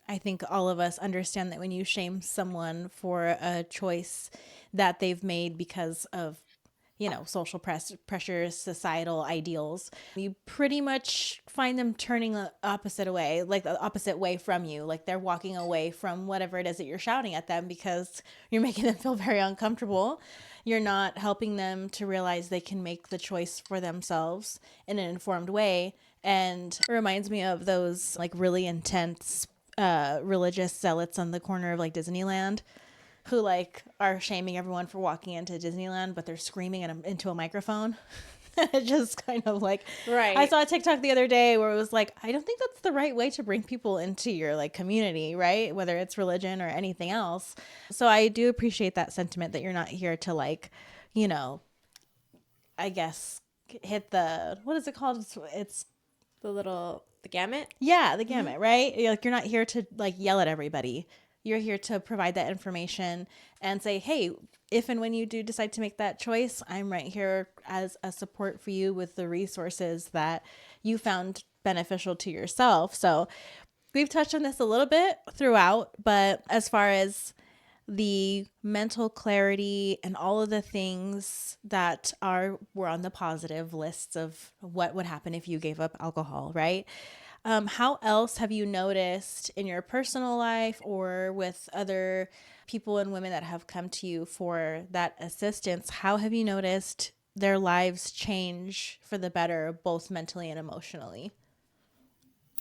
B: I think all of us understand that when you shame someone for a choice that they've made because of, social pressures, societal ideals, you pretty much find them turning the opposite way from you. Like, they're walking away from whatever it is that you're shouting at them because you're making them feel very uncomfortable. You're not helping them to realize they can make the choice for themselves in an informed way. And it reminds me of those like really intense religious zealots on the corner of like Disneyland who like are shaming everyone for walking into Disneyland, but they're screaming into a microphone. It just kind of like,
A: Right.
B: I saw a TikTok the other day where it was like, I don't think that's the right way to bring people into your like community, right? Whether it's religion or anything else. So I do appreciate that sentiment that you're not here to like, you know, I guess hit the, what is it called? It's
A: The gamut.
B: yeah, the gamut, right? Like you're not here to like yell at everybody. You're here to provide that information and say, hey, if and when you do decide to make that choice, I'm right here as a support for you with the resources that you found beneficial to yourself. So we've touched on this a little bit throughout, but as far as the mental clarity and all of the things that were on the positive lists of what would happen if you gave up alcohol, right? How else have you noticed in your personal life or with other people and women that have come to you for that assistance? How have you noticed their lives change for the better, both mentally and emotionally?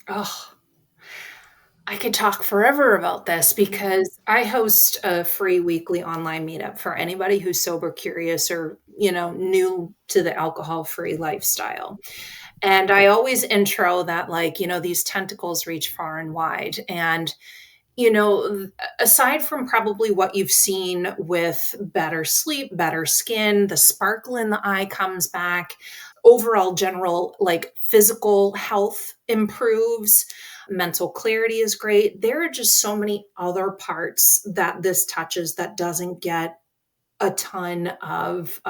C: Oh, I could talk forever about this because I host a free weekly online meetup for anybody who's sober curious or, new to the alcohol-free lifestyle. And I always intro that like, these tentacles reach far and wide. And, aside from probably what you've seen with better sleep, better skin, the sparkle in the eye comes back, overall general like physical health improves, mental clarity is great. There are just so many other parts that this touches that doesn't get a ton of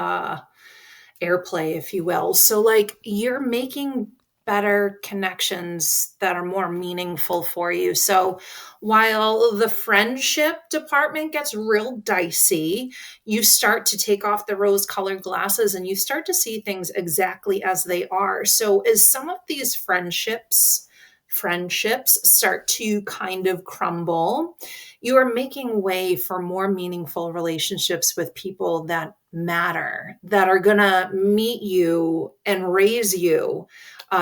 C: airplay, if you will. So, like, you're making better connections that are more meaningful for you. So, while the friendship department gets real dicey, you start to take off the rose colored glasses and you start to see things exactly as they are. So, as some of these friendships start to kind of crumble, you are making way for more meaningful relationships with people that matter, that are going to meet you and raise you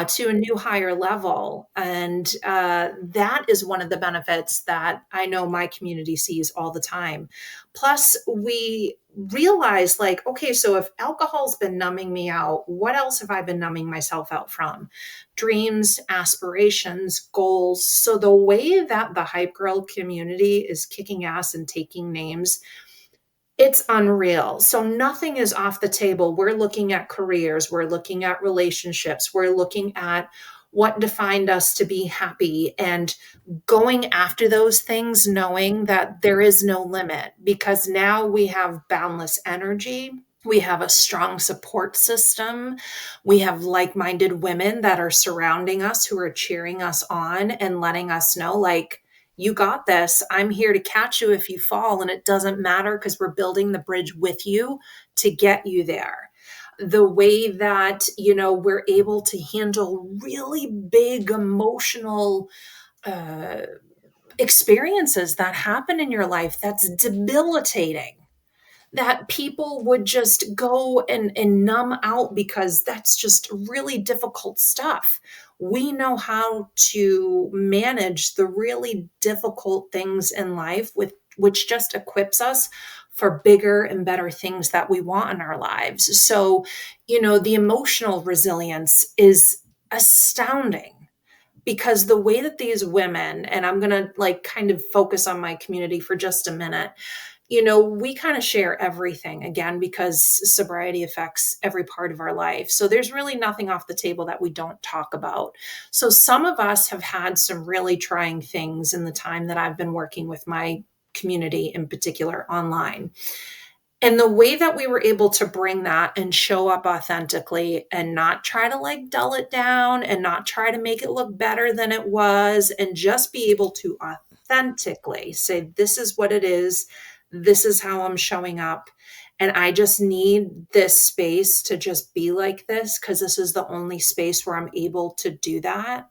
C: to a new higher level. And that is one of the benefits that I know my community sees all the time. Plus, we realize like, okay, so if alcohol's been numbing me out, what else have I been numbing myself out from? Dreams, aspirations, goals. So the way that the Hype Girl community is kicking ass and taking names, it's unreal. So nothing is off the table. We're looking at careers, we're looking at relationships, we're looking at what defined us to be happy and going after those things, knowing that there is no limit because now we have boundless energy. We have a strong support system. We have like minded women that are surrounding us who are cheering us on and letting us know, like, you got this. I'm here to catch you if you fall. And it doesn't matter because we're building the bridge with you to get you there. The way that, we're able to handle really big emotional experiences that happen in your life that's debilitating, that people would just go and numb out because that's just really difficult stuff. We know how to manage the really difficult things in life with which just equips us for bigger and better things that we want in our lives. So, the emotional resilience is astounding because the way that these women, and I'm going to like kind of focus on my community for just a minute, we kind of share everything again because sobriety affects every part of our life. So there's really nothing off the table that we don't talk about. So some of us have had some really trying things in the time that I've been working with my community, in particular online. And the way that we were able to bring that and show up authentically and not try to like dull it down and not try to make it look better than it was, and just be able to authentically say, this is what it is. This is how I'm showing up. And I just need this space to just be like this because this is the only space where I'm able to do that.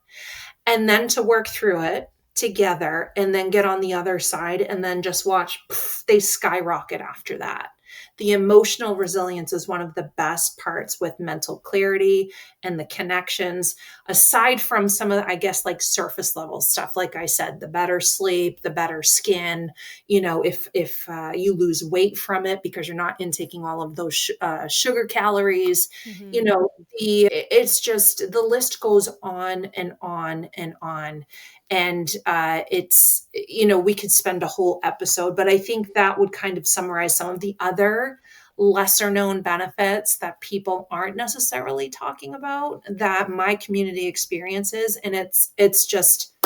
C: And then to work through it together and then get on the other side and then just watch, they skyrocket after that. The emotional resilience is one of the best parts with mental clarity and the connections, aside from some of the, I guess, like surface level stuff. Like I said, the better sleep, the better skin, if you lose weight from it because you're not intaking all of those sugar calories,
A: Mm-hmm.
C: you know, it's just, the list goes on and on and on. And it's, we could spend a whole episode, but I think that would kind of summarize some of the other lesser known benefits that people aren't necessarily talking about that my community experiences. And it's just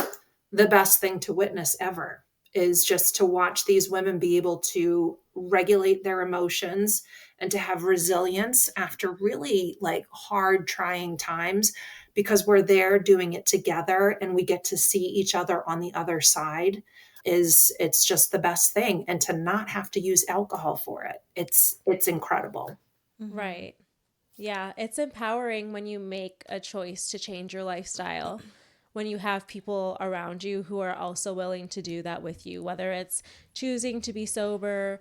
C: the best thing to witness ever, is just to watch these women be able to regulate their emotions and to have resilience after really like hard, trying times, because we're there doing it together and we get to see each other on the other side. It's just the best thing. And to not have to use alcohol for it, it's incredible.
A: Right. Yeah, it's empowering when you make a choice to change your lifestyle, when you have people around you who are also willing to do that with you, whether it's choosing to be sober,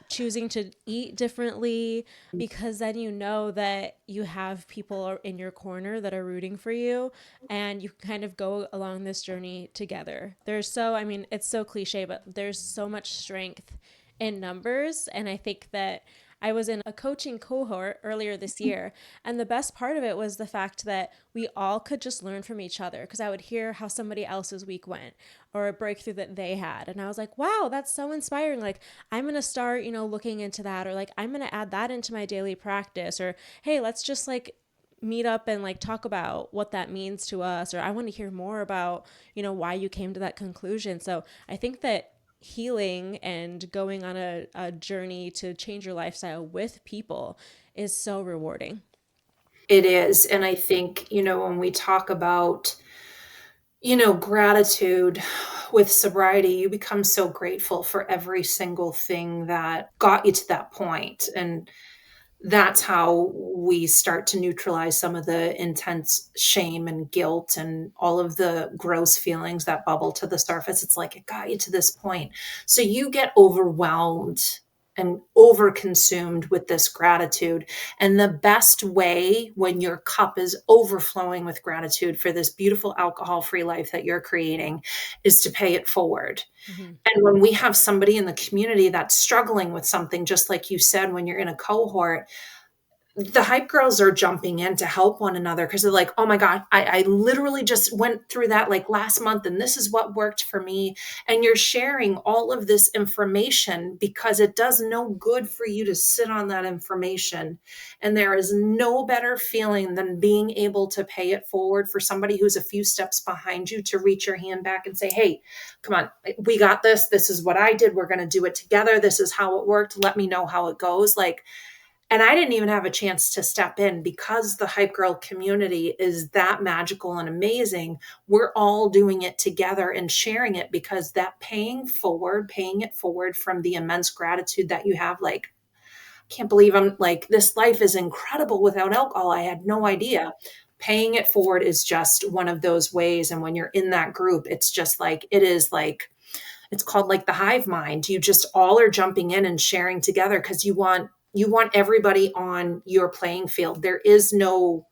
A: choosing to eat differently, because then you know that you have people in your corner that are rooting for you and you kind of go along this journey together. I mean, it's so cliche, but there's so much strength in numbers. And I think that I was in a coaching cohort earlier this year, and the best part of it was the fact that we all could just learn from each other, because I would hear how somebody else's week went or a breakthrough that they had. And I was like, wow, that's so inspiring. Like, I'm going to start, looking into that, or like, I'm going to add that into my daily practice, or hey, let's just like meet up and like talk about what that means to us, or I want to hear more about, why you came to that conclusion. So I think that healing and going on a journey to change your lifestyle with people is so rewarding.
C: It is. And I think, when we talk about, gratitude with sobriety, you become so grateful for every single thing that got you to that point. And that's how we start to neutralize some of the intense shame and guilt and all of the gross feelings that bubble to the surface. It's like, it got you to this point. So you get overwhelmed and overconsumed with this gratitude. And the best way, when your cup is overflowing with gratitude for this beautiful alcohol-free life that you're creating, is to pay it forward.
A: Mm-hmm.
C: And when we have somebody in the community that's struggling with something, just like you said, when you're in a cohort, the hype girls are jumping in to help one another, because they're like, oh my God, I literally just went through that like last month, and this is what worked for me. And you're sharing all of this information because it does no good for you to sit on that information. And there is no better feeling than being able to pay it forward for somebody who's a few steps behind you, to reach your hand back and say, hey, come on, we got this. This is what I did. We're going to do it together. This is how it worked. Let me know how it goes. Like, and I didn't even have a chance to step in, because the Hype Girl community is that magical and amazing. We're all doing it together and sharing it, because that paying it forward from the immense gratitude that you have. Like, I can't believe I'm like, this life is incredible without alcohol. I had no idea. Paying it forward is just one of those ways. And when you're in that group, it's just like, it's called like the hive mind. You just all are jumping in and sharing together, because you want everybody on your playing field. There is no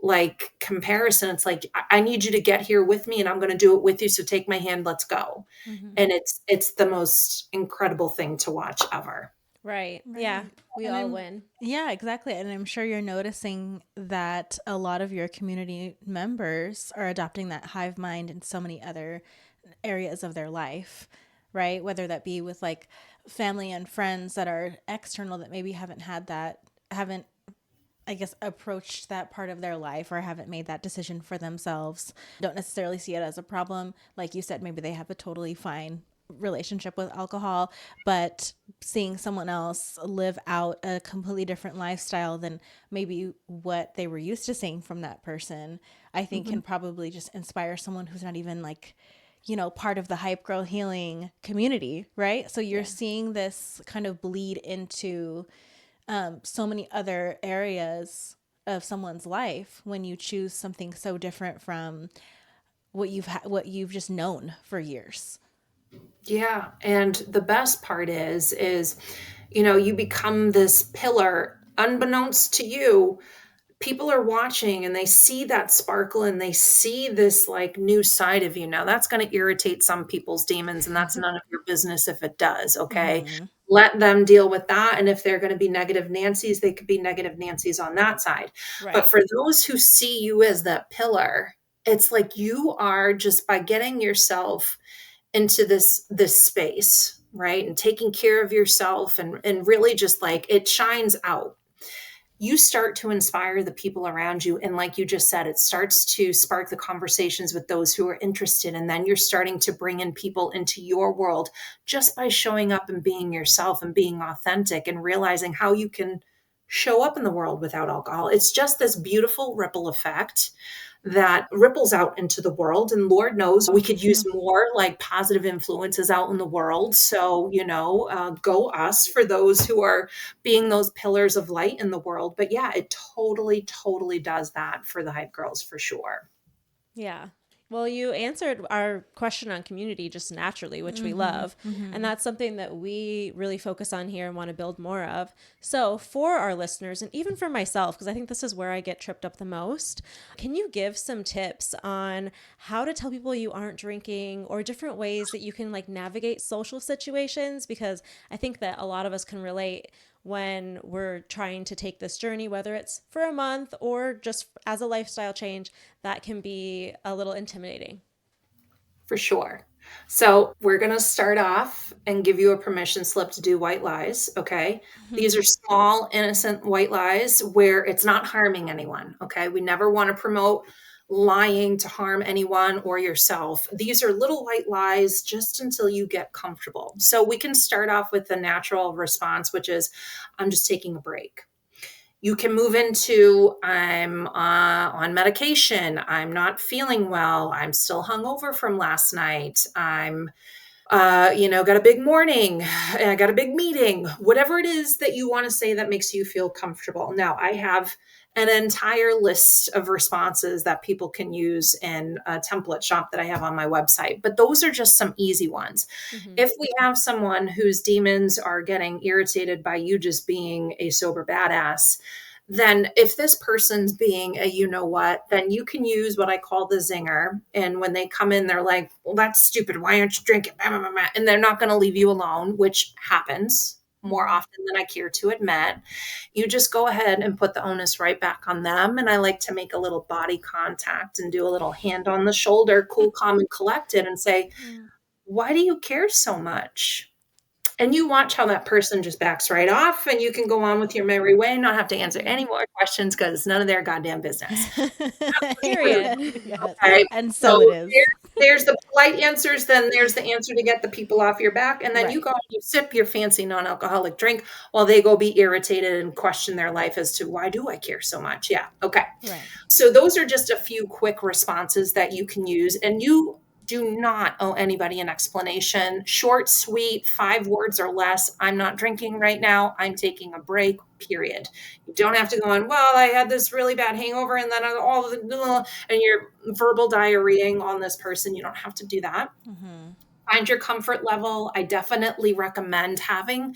C: like comparison. It's like, I need you to get here with me, and I'm going to do it with you. So take my hand, let's go.
B: Mm-hmm.
C: And it's the most incredible thing to watch ever.
A: Right.
B: Right.
A: Yeah. We
B: And
A: all
B: I'm-
A: win.
B: Yeah, exactly. And I'm sure you're noticing that a lot of your community members are adopting that hive mind in so many other areas of their life, right? Whether that be with like family and friends that are external, that maybe haven't, I guess, approached that part of their life, or haven't made that decision for themselves. Don't necessarily see it as a problem. Like you said, maybe they have a totally fine relationship with alcohol, but seeing someone else live out a completely different lifestyle than maybe what they were used to seeing from that person, I think can probably just inspire someone who's not even like, part of the Hype Girl Healing community, right? So you're seeing this kind of bleed into so many other areas of someone's life when you choose something so different from what you've just known for years.
C: Yeah. And the best part is, you become this pillar unbeknownst to you. People are watching and they see that sparkle and they see this like new side of you. Now that's going to irritate some people's demons, and that's none of your business if it does. Okay.
B: Mm-hmm.
C: Let them deal with that. And if they're going to be negative Nancy's, they could be negative Nancy's on that side. But
B: Right.
C: for those who see you as that pillar, it's like you are, just by getting yourself into this space, right? And taking care of yourself, and really just like it shines out, you start to inspire the people around you. And like you just said, it starts to spark the conversations with those who are interested. And then you're starting to bring in people into your world just by showing up and being yourself and being authentic and realizing how you can show up in the world without alcohol. It's just this beautiful ripple effect that ripples out into the world. And Lord knows we could use more like positive influences out in the world. So, go us for those who are being those pillars of light in the world. But yeah, it totally, totally does that for the Hype Girls for sure.
A: Yeah. Well, you answered our question on community just naturally, which we love. And that's something that we really focus on here and want to build more of. So, for our listeners, and even for myself, because I think this is where I get tripped up the most, can you give some tips on how to tell people you aren't drinking, or different ways that you can like navigate social situations? Because I think that a lot of us can relate when we're trying to take this journey, whether it's for a month or just as a lifestyle change, that can be a little intimidating.
C: For sure. So we're going to start off and give you a permission slip to do white lies. Okay. These are small, innocent white lies where it's not harming anyone. Okay. We never want to promote lying to harm anyone or yourself. These are little white lies just until you get comfortable. So we can start off with the natural response, which is, I'm just taking a break. You can move into, I'm on medication. I'm not feeling well. I'm still hungover from last night. I'm, got a big morning. I got a big meeting. Whatever it is that you want to say that makes you feel comfortable. Now, I have an entire list of responses that people can use in a template shop that I have on my website, but those are just some easy ones. If we have someone whose demons are getting irritated by you just being a sober badass, then if this person's being a then you can use what I call the zinger. And when they come in, they're like, well, that's stupid. Why aren't you drinking? And they're not going to leave you alone, which happens more often than I care to admit. You just go ahead and put the onus right back on them. And I like to make a little body contact and do a little hand on the shoulder, cool, calm, and collected, and say, why do you care so much? And you watch how that person just backs right off, and you can go on with your merry way and not have to answer any more questions because it's none of their goddamn business.
A: Period.
B: Yes.
C: Okay.
B: And so it is.
C: There's the polite answers, then there's the answer to get the people off your back. And then you
B: Right.
C: go and you sip your fancy non-alcoholic drink while they go be irritated and question their life as to, why do I care so much? Yeah. Okay.
B: Right.
C: So those are just a few quick responses that you can use, and you do not owe anybody an explanation. Short, sweet, 5 words or less. I'm not drinking right now. I'm taking a break, period. You don't have to go on, well, I had this really bad hangover and then all of the, and you're verbal diarrheaing on this person. You don't have to do that. Find your comfort level. I definitely recommend having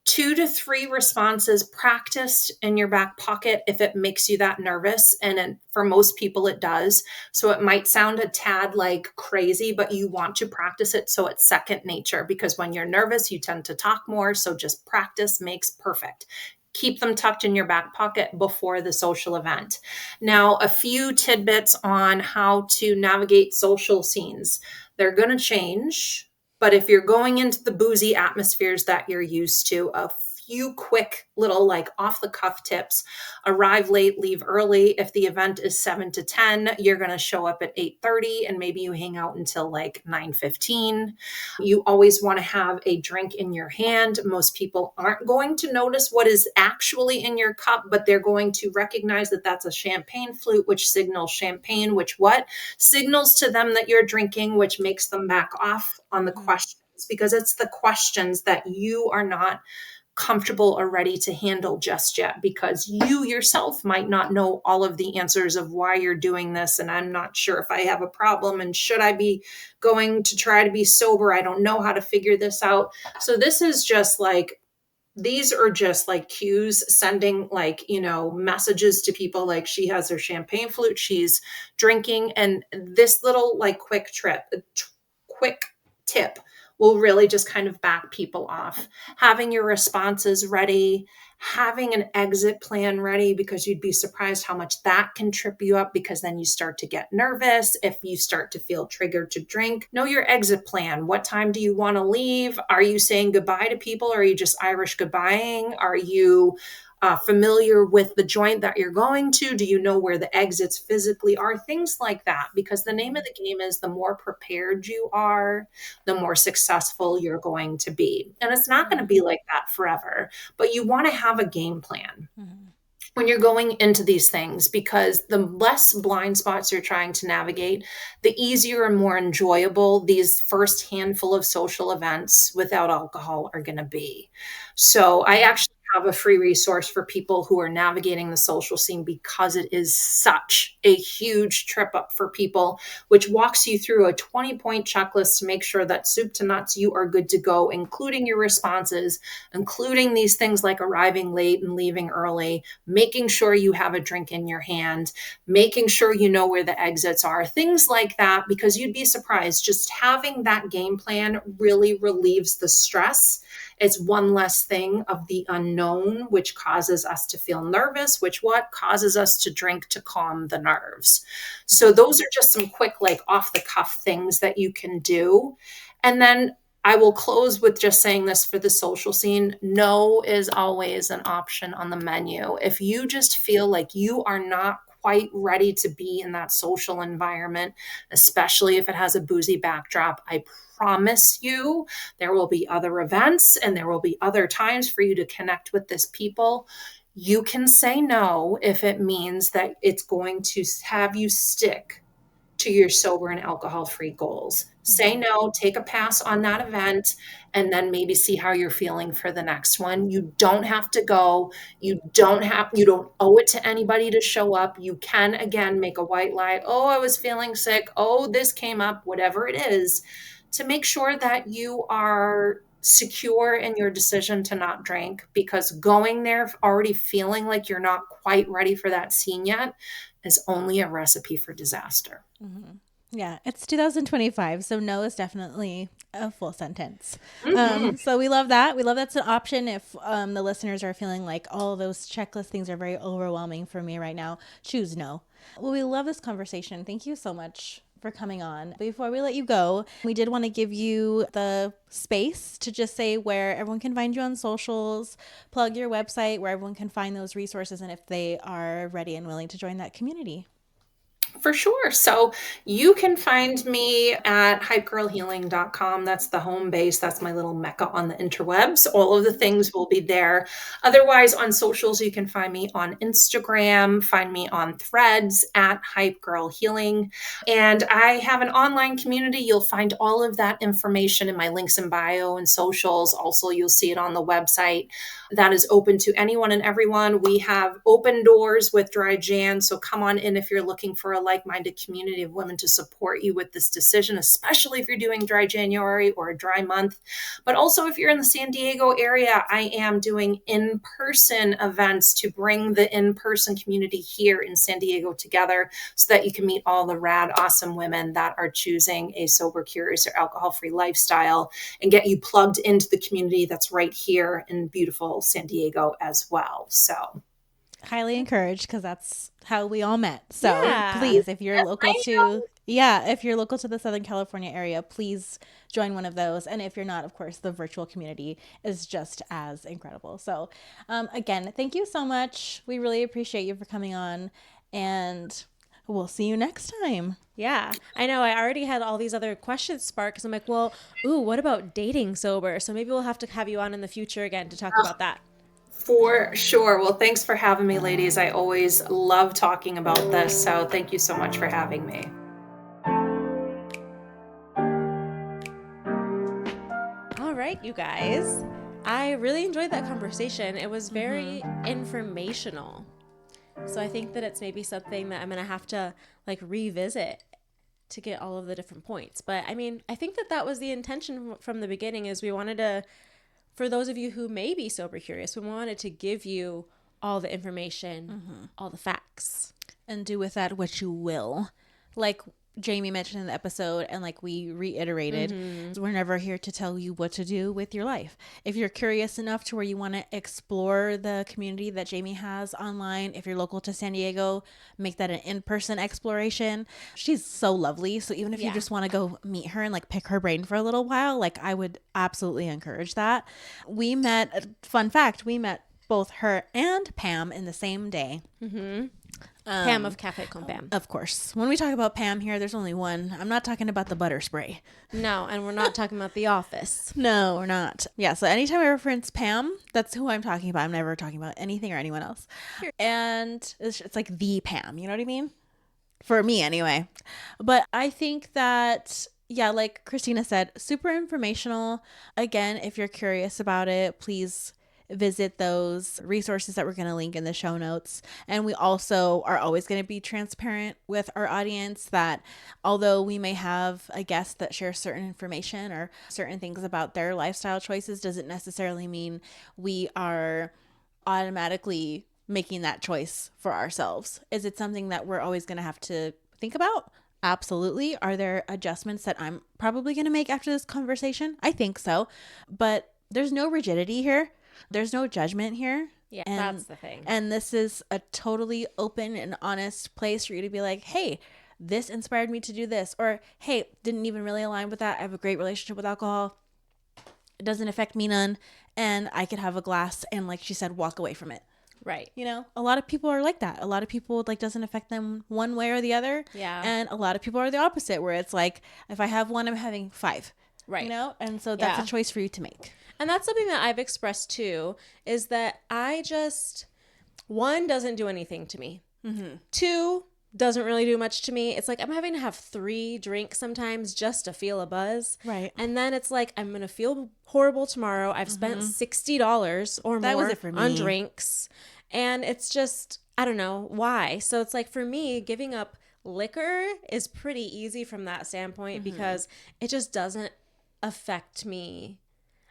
C: 2 to 3 responses practiced in your back pocket if it makes you that nervous. And for most people, it does. So it might sound a tad like crazy, but you want to practice it so it's second nature, because when you're nervous, you tend to talk more. So just practice makes perfect. Keep them tucked in your back pocket before the social event. Now, a few tidbits on how to navigate social scenes. They're going to change. But if you're going into the boozy atmospheres that you're used to, a few quick little like off the cuff tips: arrive late, leave early. If the event is 7 to 10, you're going to show up at 8:30 and maybe you hang out until like 9:15. You always want to have a drink in your hand. Most people aren't going to notice what is actually in your cup, but they're going to recognize that that's a champagne flute, which signals champagne, which what signals to them that you're drinking, which makes them back off on the questions, because it's the questions that you are not comfortable or ready to handle just yet, because you yourself might not know all of the answers of why you're doing this. And I'm not sure if I have a problem, and should I be going to try to be sober? I don't know how to figure this out. So this is just like these are just like cues, sending like, messages to people like she has her champagne flute, she's drinking. And this little like quick tip will really just kind of back people off. Having your responses ready, having an exit plan ready, because you'd be surprised how much that can trip you up, because then you start to get nervous. If you start to feel triggered to drink, know your exit plan. What time do you want to leave? Are you saying goodbye to people? Or are you just Irish goodbying? Are you familiar with the joint that you're going to? Do you know where the exits physically are? Things like that, because the name of the game is the more prepared you are, the more successful you're going to be. And it's not going to be like that forever, but you want to have a game plan. When you're going into these things, because the less blind spots you're trying to navigate, the easier and more enjoyable these first handful of social events without alcohol are going to be. So I actually have a free resource for people who are navigating the social scene, because it is such a huge trip up for people, which walks you through a 20-point checklist to make sure that soup to nuts, you are good to go, including your responses, including these things like arriving late and leaving early, making sure you have a drink in your hand, making sure you know where the exits are, things like that, because you'd be surprised. Just having that game plan really relieves the stress. It's one less thing of the unknown, which causes us to feel nervous, which causes us to drink to calm the nerves. So those are just some quick, like off the cuff things that you can do. And then I will close with just saying this for the social scene. No is always an option on the menu. If you just feel like you are not quite ready to be in that social environment, especially if it has a boozy backdrop, I promise you there will be other events and there will be other times for you to connect with this people. You can say no if it means that it's going to have you stick to your sober and alcohol-free goals. Say no, take a pass on that event, and then maybe see how you're feeling for the next one. You don't have to go. You don't owe it to anybody to show up. You can, again, make a white lie. Oh, I was feeling sick. Oh, this came up, whatever it is, to make sure that you are secure in your decision to not drink, because going there already feeling like you're not quite ready for that scene yet is only a recipe for disaster.
B: Yeah, it's 2025, so no is definitely a full sentence. So we love that. We love that's an option if the listeners are feeling like all those checklist things are very overwhelming for me right now. Choose no. Well, we love this conversation. Thank you so much for coming on. Before we let you go, we did want to give you the space to just say where everyone can find you on socials, plug your website, where everyone can find those resources, and if they are ready and willing to join that community.
C: For sure. So you can find me at hypegirlhealing.com. That's the home base. That's my little mecca on the interwebs. All of the things will be there. Otherwise, on socials, you can find me on Instagram, find me on Threads at Hypegirl Healing. And I have an online community. You'll find all of that information in my links in bio and socials. Also, you'll see it on the website. That is open to anyone and everyone. We have open doors with Dry Jan. So come on in if you're looking for a like-minded community of women to support you with this decision, especially if you're doing Dry January or a dry month. But also if you're in the San Diego area, I am doing in-person events to bring the in-person community here in San Diego together so that you can meet all the rad, awesome women that are choosing a sober, curious, or alcohol-free lifestyle and get you plugged into the community that's right here in beautiful San Diego as well. So
B: highly encouraged, because that's how we all met. So
A: Yeah.
B: please, if you're local to the Southern California area, please join one of those. And if you're not, of course, the virtual community is just as incredible. So again, thank you so much. We really appreciate you for coming on, and we'll see you next time.
A: Yeah, I know. I already had all these other questions sparked because I'm like, well, what about dating sober? So maybe we'll have to have you on in the future again to talk about that.
C: for sure. Well, thanks for having me, ladies. I always love talking about this. So thank you so much for having me.
A: All right, you guys. I really enjoyed that conversation. It was very informational. So I think that it's maybe something that I'm going to have to revisit to get all of the different points. But I mean, I think that was the intention from the beginning, is we wanted to for those of you who may be sober curious, we wanted to give you all the information, all the facts.
B: And do with that what you will. Like Jaime mentioned in the episode, and like we reiterated, we're never here to tell you what to do with your life. If you're curious enough to where you want to explore the community that Jaime has online, if you're local to San Diego, make that an in-person exploration. She's so lovely. So even if you just want to go meet her and like pick her brain for a little while, like I would absolutely encourage that. Fun fact, we met both her and Pam in the same day.
A: Pam of Cafe Con Pam.
B: Of course. When we talk about Pam here, there's only one. I'm not talking about the butter spray.
A: No, and we're not talking about The Office.
B: No, we're not. Yeah, so anytime I reference Pam, that's who I'm talking about. I'm never talking about anything or anyone else. And it's like the Pam, you know what I mean? For me anyway. But I think that, yeah, like Christina said, super informational. Again, if you're curious about it, please visit those resources that we're going to link in the show notes. And we also are always going to be transparent with our audience that although we may have a guest that shares certain information or certain things about their lifestyle choices, doesn't necessarily mean we are automatically making that choice for ourselves. Is it something that we're always going to have to think about? Absolutely. Are there adjustments that I'm probably going to make after this conversation? I think so. But there's no rigidity here. There's no judgment here.
A: Yeah, that's the thing.
B: And this is a totally open and honest place for you to be like, hey, this inspired me to do this. Or, hey, didn't even really align with that. I have a great relationship with alcohol. It doesn't affect me none. And I could have a glass and, like she said, walk away from it.
A: Right.
B: You know, a lot of people are like that. A lot of people, like, doesn't affect them one way or the other.
A: Yeah.
B: And a lot of people are the opposite, where it's like, if I have one, I'm having 5.
A: Right.
B: You know? And so that's a choice for you to make.
A: And that's something that I've expressed too, is that one, doesn't do anything to me. 2, doesn't really do much to me. It's like I'm having to have 3 drinks sometimes just to feel a buzz.
B: Right.
A: And then it's like I'm going to feel horrible tomorrow. I've spent $60 or
B: That was
A: more
B: it for
A: on
B: me.
A: drinks. And it's just, I don't know why. So it's like for me, giving up liquor is pretty easy from that standpoint because it just doesn't affect me.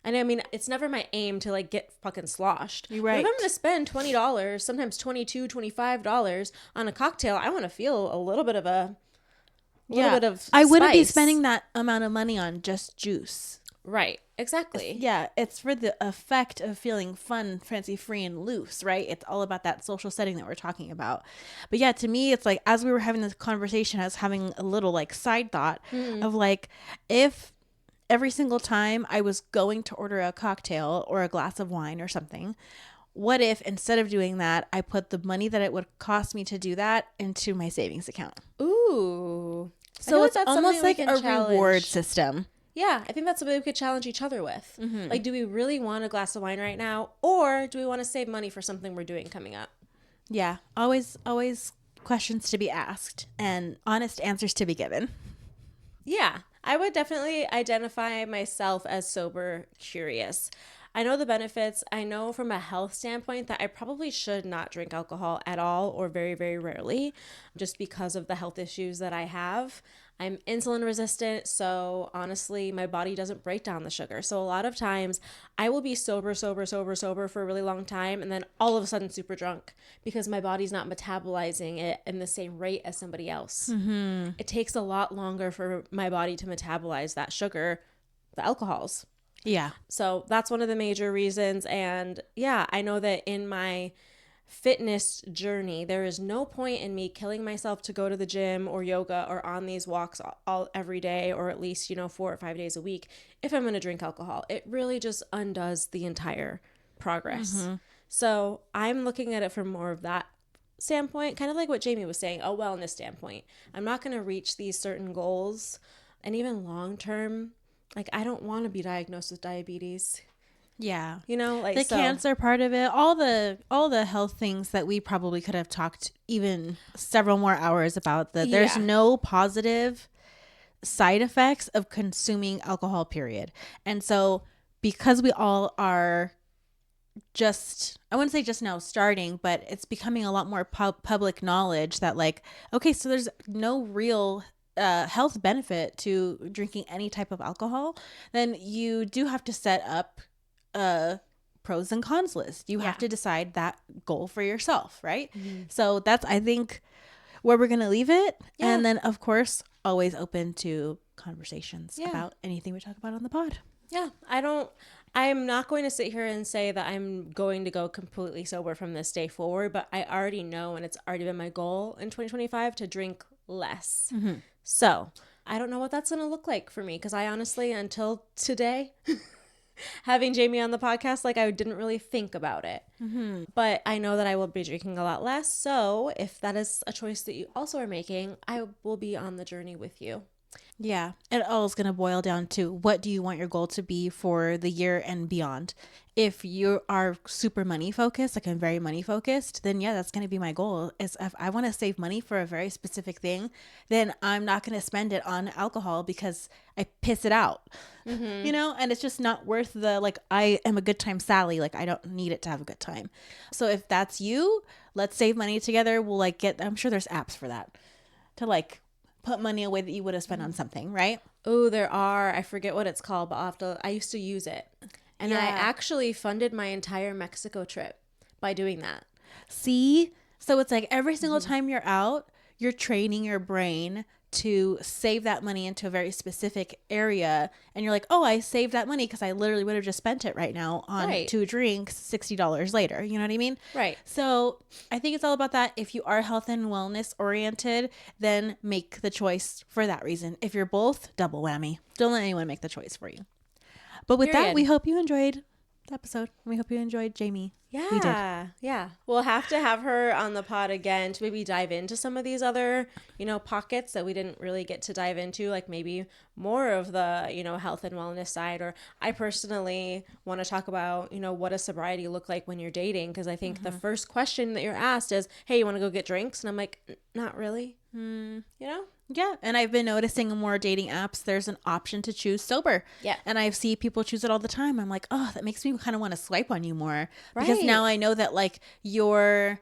A: And I mean, it's never my aim to like get fucking sloshed.
B: You're right.
A: But if I'm going to spend $20, sometimes $22, $25 on a cocktail, I want to feel a little bit of
B: I wouldn't be
A: spice.
B: spending that amount of money on just juice.
A: Right. Exactly.
B: Yeah, it's for the effect of feeling fun, fancy free, and loose, right? It's all about that social setting that we're talking about. But yeah, to me, it's like as we were having this conversation, I was having a little like side thought of like, if every single time I was going to order a cocktail or a glass of wine or something, what if instead of doing that, I put the money that it would cost me to do that into my savings account?
A: Ooh.
B: So it's almost like a reward system.
A: Yeah, I think that's something we could challenge each other with. Like, do we really want a glass of wine right now? Or do we want to save money for something we're doing coming up?
B: Yeah, always questions to be asked and honest answers to be given.
A: Yeah, I would definitely identify myself as sober curious. I know the benefits. I know from a health standpoint that I probably should not drink alcohol at all or very, very rarely just because of the health issues that I have. I'm insulin resistant, so honestly, my body doesn't break down the sugar. So a lot of times I will be sober for a really long time and then all of a sudden super drunk because my body's not metabolizing it in the same rate as somebody else. It takes a lot longer for my body to metabolize that sugar, the alcohols.
B: Yeah.
A: So that's one of the major reasons. And yeah, I know that in my fitness journey, there is no point in me killing myself to go to the gym or yoga or on these walks every day, or at least, 4 or 5 days a week if I'm going to drink alcohol. It really just undoes the entire progress. So I'm looking at it from more of that standpoint, kind of like what Jaime was saying, a wellness standpoint. I'm not going to reach these certain goals, and even long term, like I don't want to be diagnosed with diabetes.
B: Yeah.
A: Like
B: the cancer part of it, all the health things that we probably could have talked even several more hours about, that there's no positive side effects of consuming alcohol, period. And so because we all are just, I wouldn't say just now starting, but it's becoming a lot more public knowledge that like, okay, so there's no real health benefit to drinking any type of alcohol, then you do have to set up a pros and cons list. You have to decide that goal for yourself, right? So that's, I think, where we're going to leave it.
A: Yeah.
B: And then, of course, always open to conversations about anything we talk about on the pod.
A: Yeah. I'm not going to sit here and say that I'm going to go completely sober from this day forward, but I already know, and it's already been my goal in 2025 to drink less. So I don't know what that's going to look like for me, because I honestly, until today, having Jaime on the podcast, like, I didn't really think about it. But I know that I will be drinking a lot less. So if that is a choice that you also are making, I will be on the journey with you.
B: Yeah. It all is going to boil down to, what do you want your goal to be for the year and beyond? If you are super money focused, like I'm very money focused, then yeah, that's going to be my goal. Is if I want to save money for a very specific thing, then I'm not going to spend it on alcohol because I piss it out, you know, and it's just not worth the, like, I am a good time Sally. Like, I don't need it to have a good time. So if that's you, let's save money together. We'll like I'm sure there's apps for that, to like put money away that you would have spent on something, right?
A: Oh, there are. I forget what it's called, but I used to use it. And I actually funded my entire Mexico trip by doing that.
B: See? So it's like every single time you're out, you're training your brain to save that money into a very specific area. And you're like, oh, I saved that money because I literally would have just spent it right now on 2 drinks $60 later. You know what I mean?
A: Right.
B: So I think it's all about that. If you are health and wellness oriented, then make the choice for that reason. If you're both, double whammy. Don't let anyone make the choice for you. But with that, we hope you enjoyed the episode. We hope you enjoyed Jaime.
A: Yeah.
B: We did.
A: Yeah. We'll have to have her on the pod again to maybe dive into some of these other, pockets that we didn't really get to dive into, like maybe more of the, health and wellness side. Or I personally want to talk about, what does sobriety look like when you're dating? Because I think the first question that you're asked is, hey, you want to go get drinks? And I'm like, not really.
B: Yeah. And I've been noticing in more dating apps, there's an option to choose sober.
A: Yeah.
B: And I see people choose it all the time. I'm like, oh, that makes me kind of want to swipe on you more. Right. Because now I know that, like, you're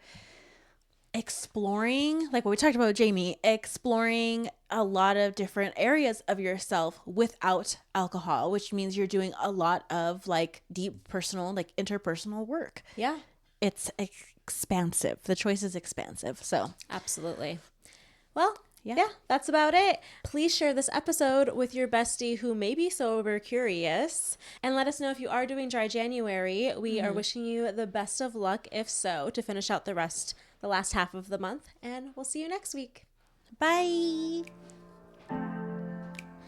B: exploring, like what we talked about with Jaime, exploring a lot of different areas of yourself without alcohol, which means you're doing a lot of, like, deep personal, like, interpersonal work.
A: Yeah.
B: It's expansive. The choice is expansive. So.
A: Absolutely. Well, yeah, that's about it. Please share this episode with your bestie who may be sober curious, and let us know if you are doing dry January. We are wishing you the best of luck, if so, to finish out the last half of the month, and we'll see you next week.
B: Bye.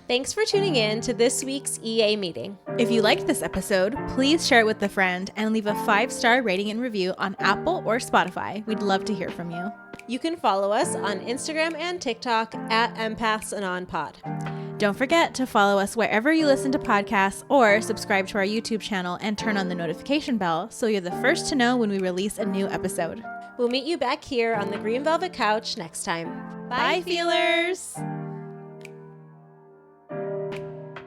A: Thanks for tuning in to this week's EA meeting.
B: If you liked this episode, please share it with a friend and leave a 5-star rating and review on Apple or Spotify. We'd love to hear from you.
A: You can follow us on Instagram and TikTok at Empaths and On Pod.
B: Don't forget to follow us wherever you listen to podcasts, or subscribe to our YouTube channel and turn on the notification bell so you're the first to know when we release a new episode.
A: We'll meet you back here on the Green Velvet Couch next time.
B: Bye, feelers!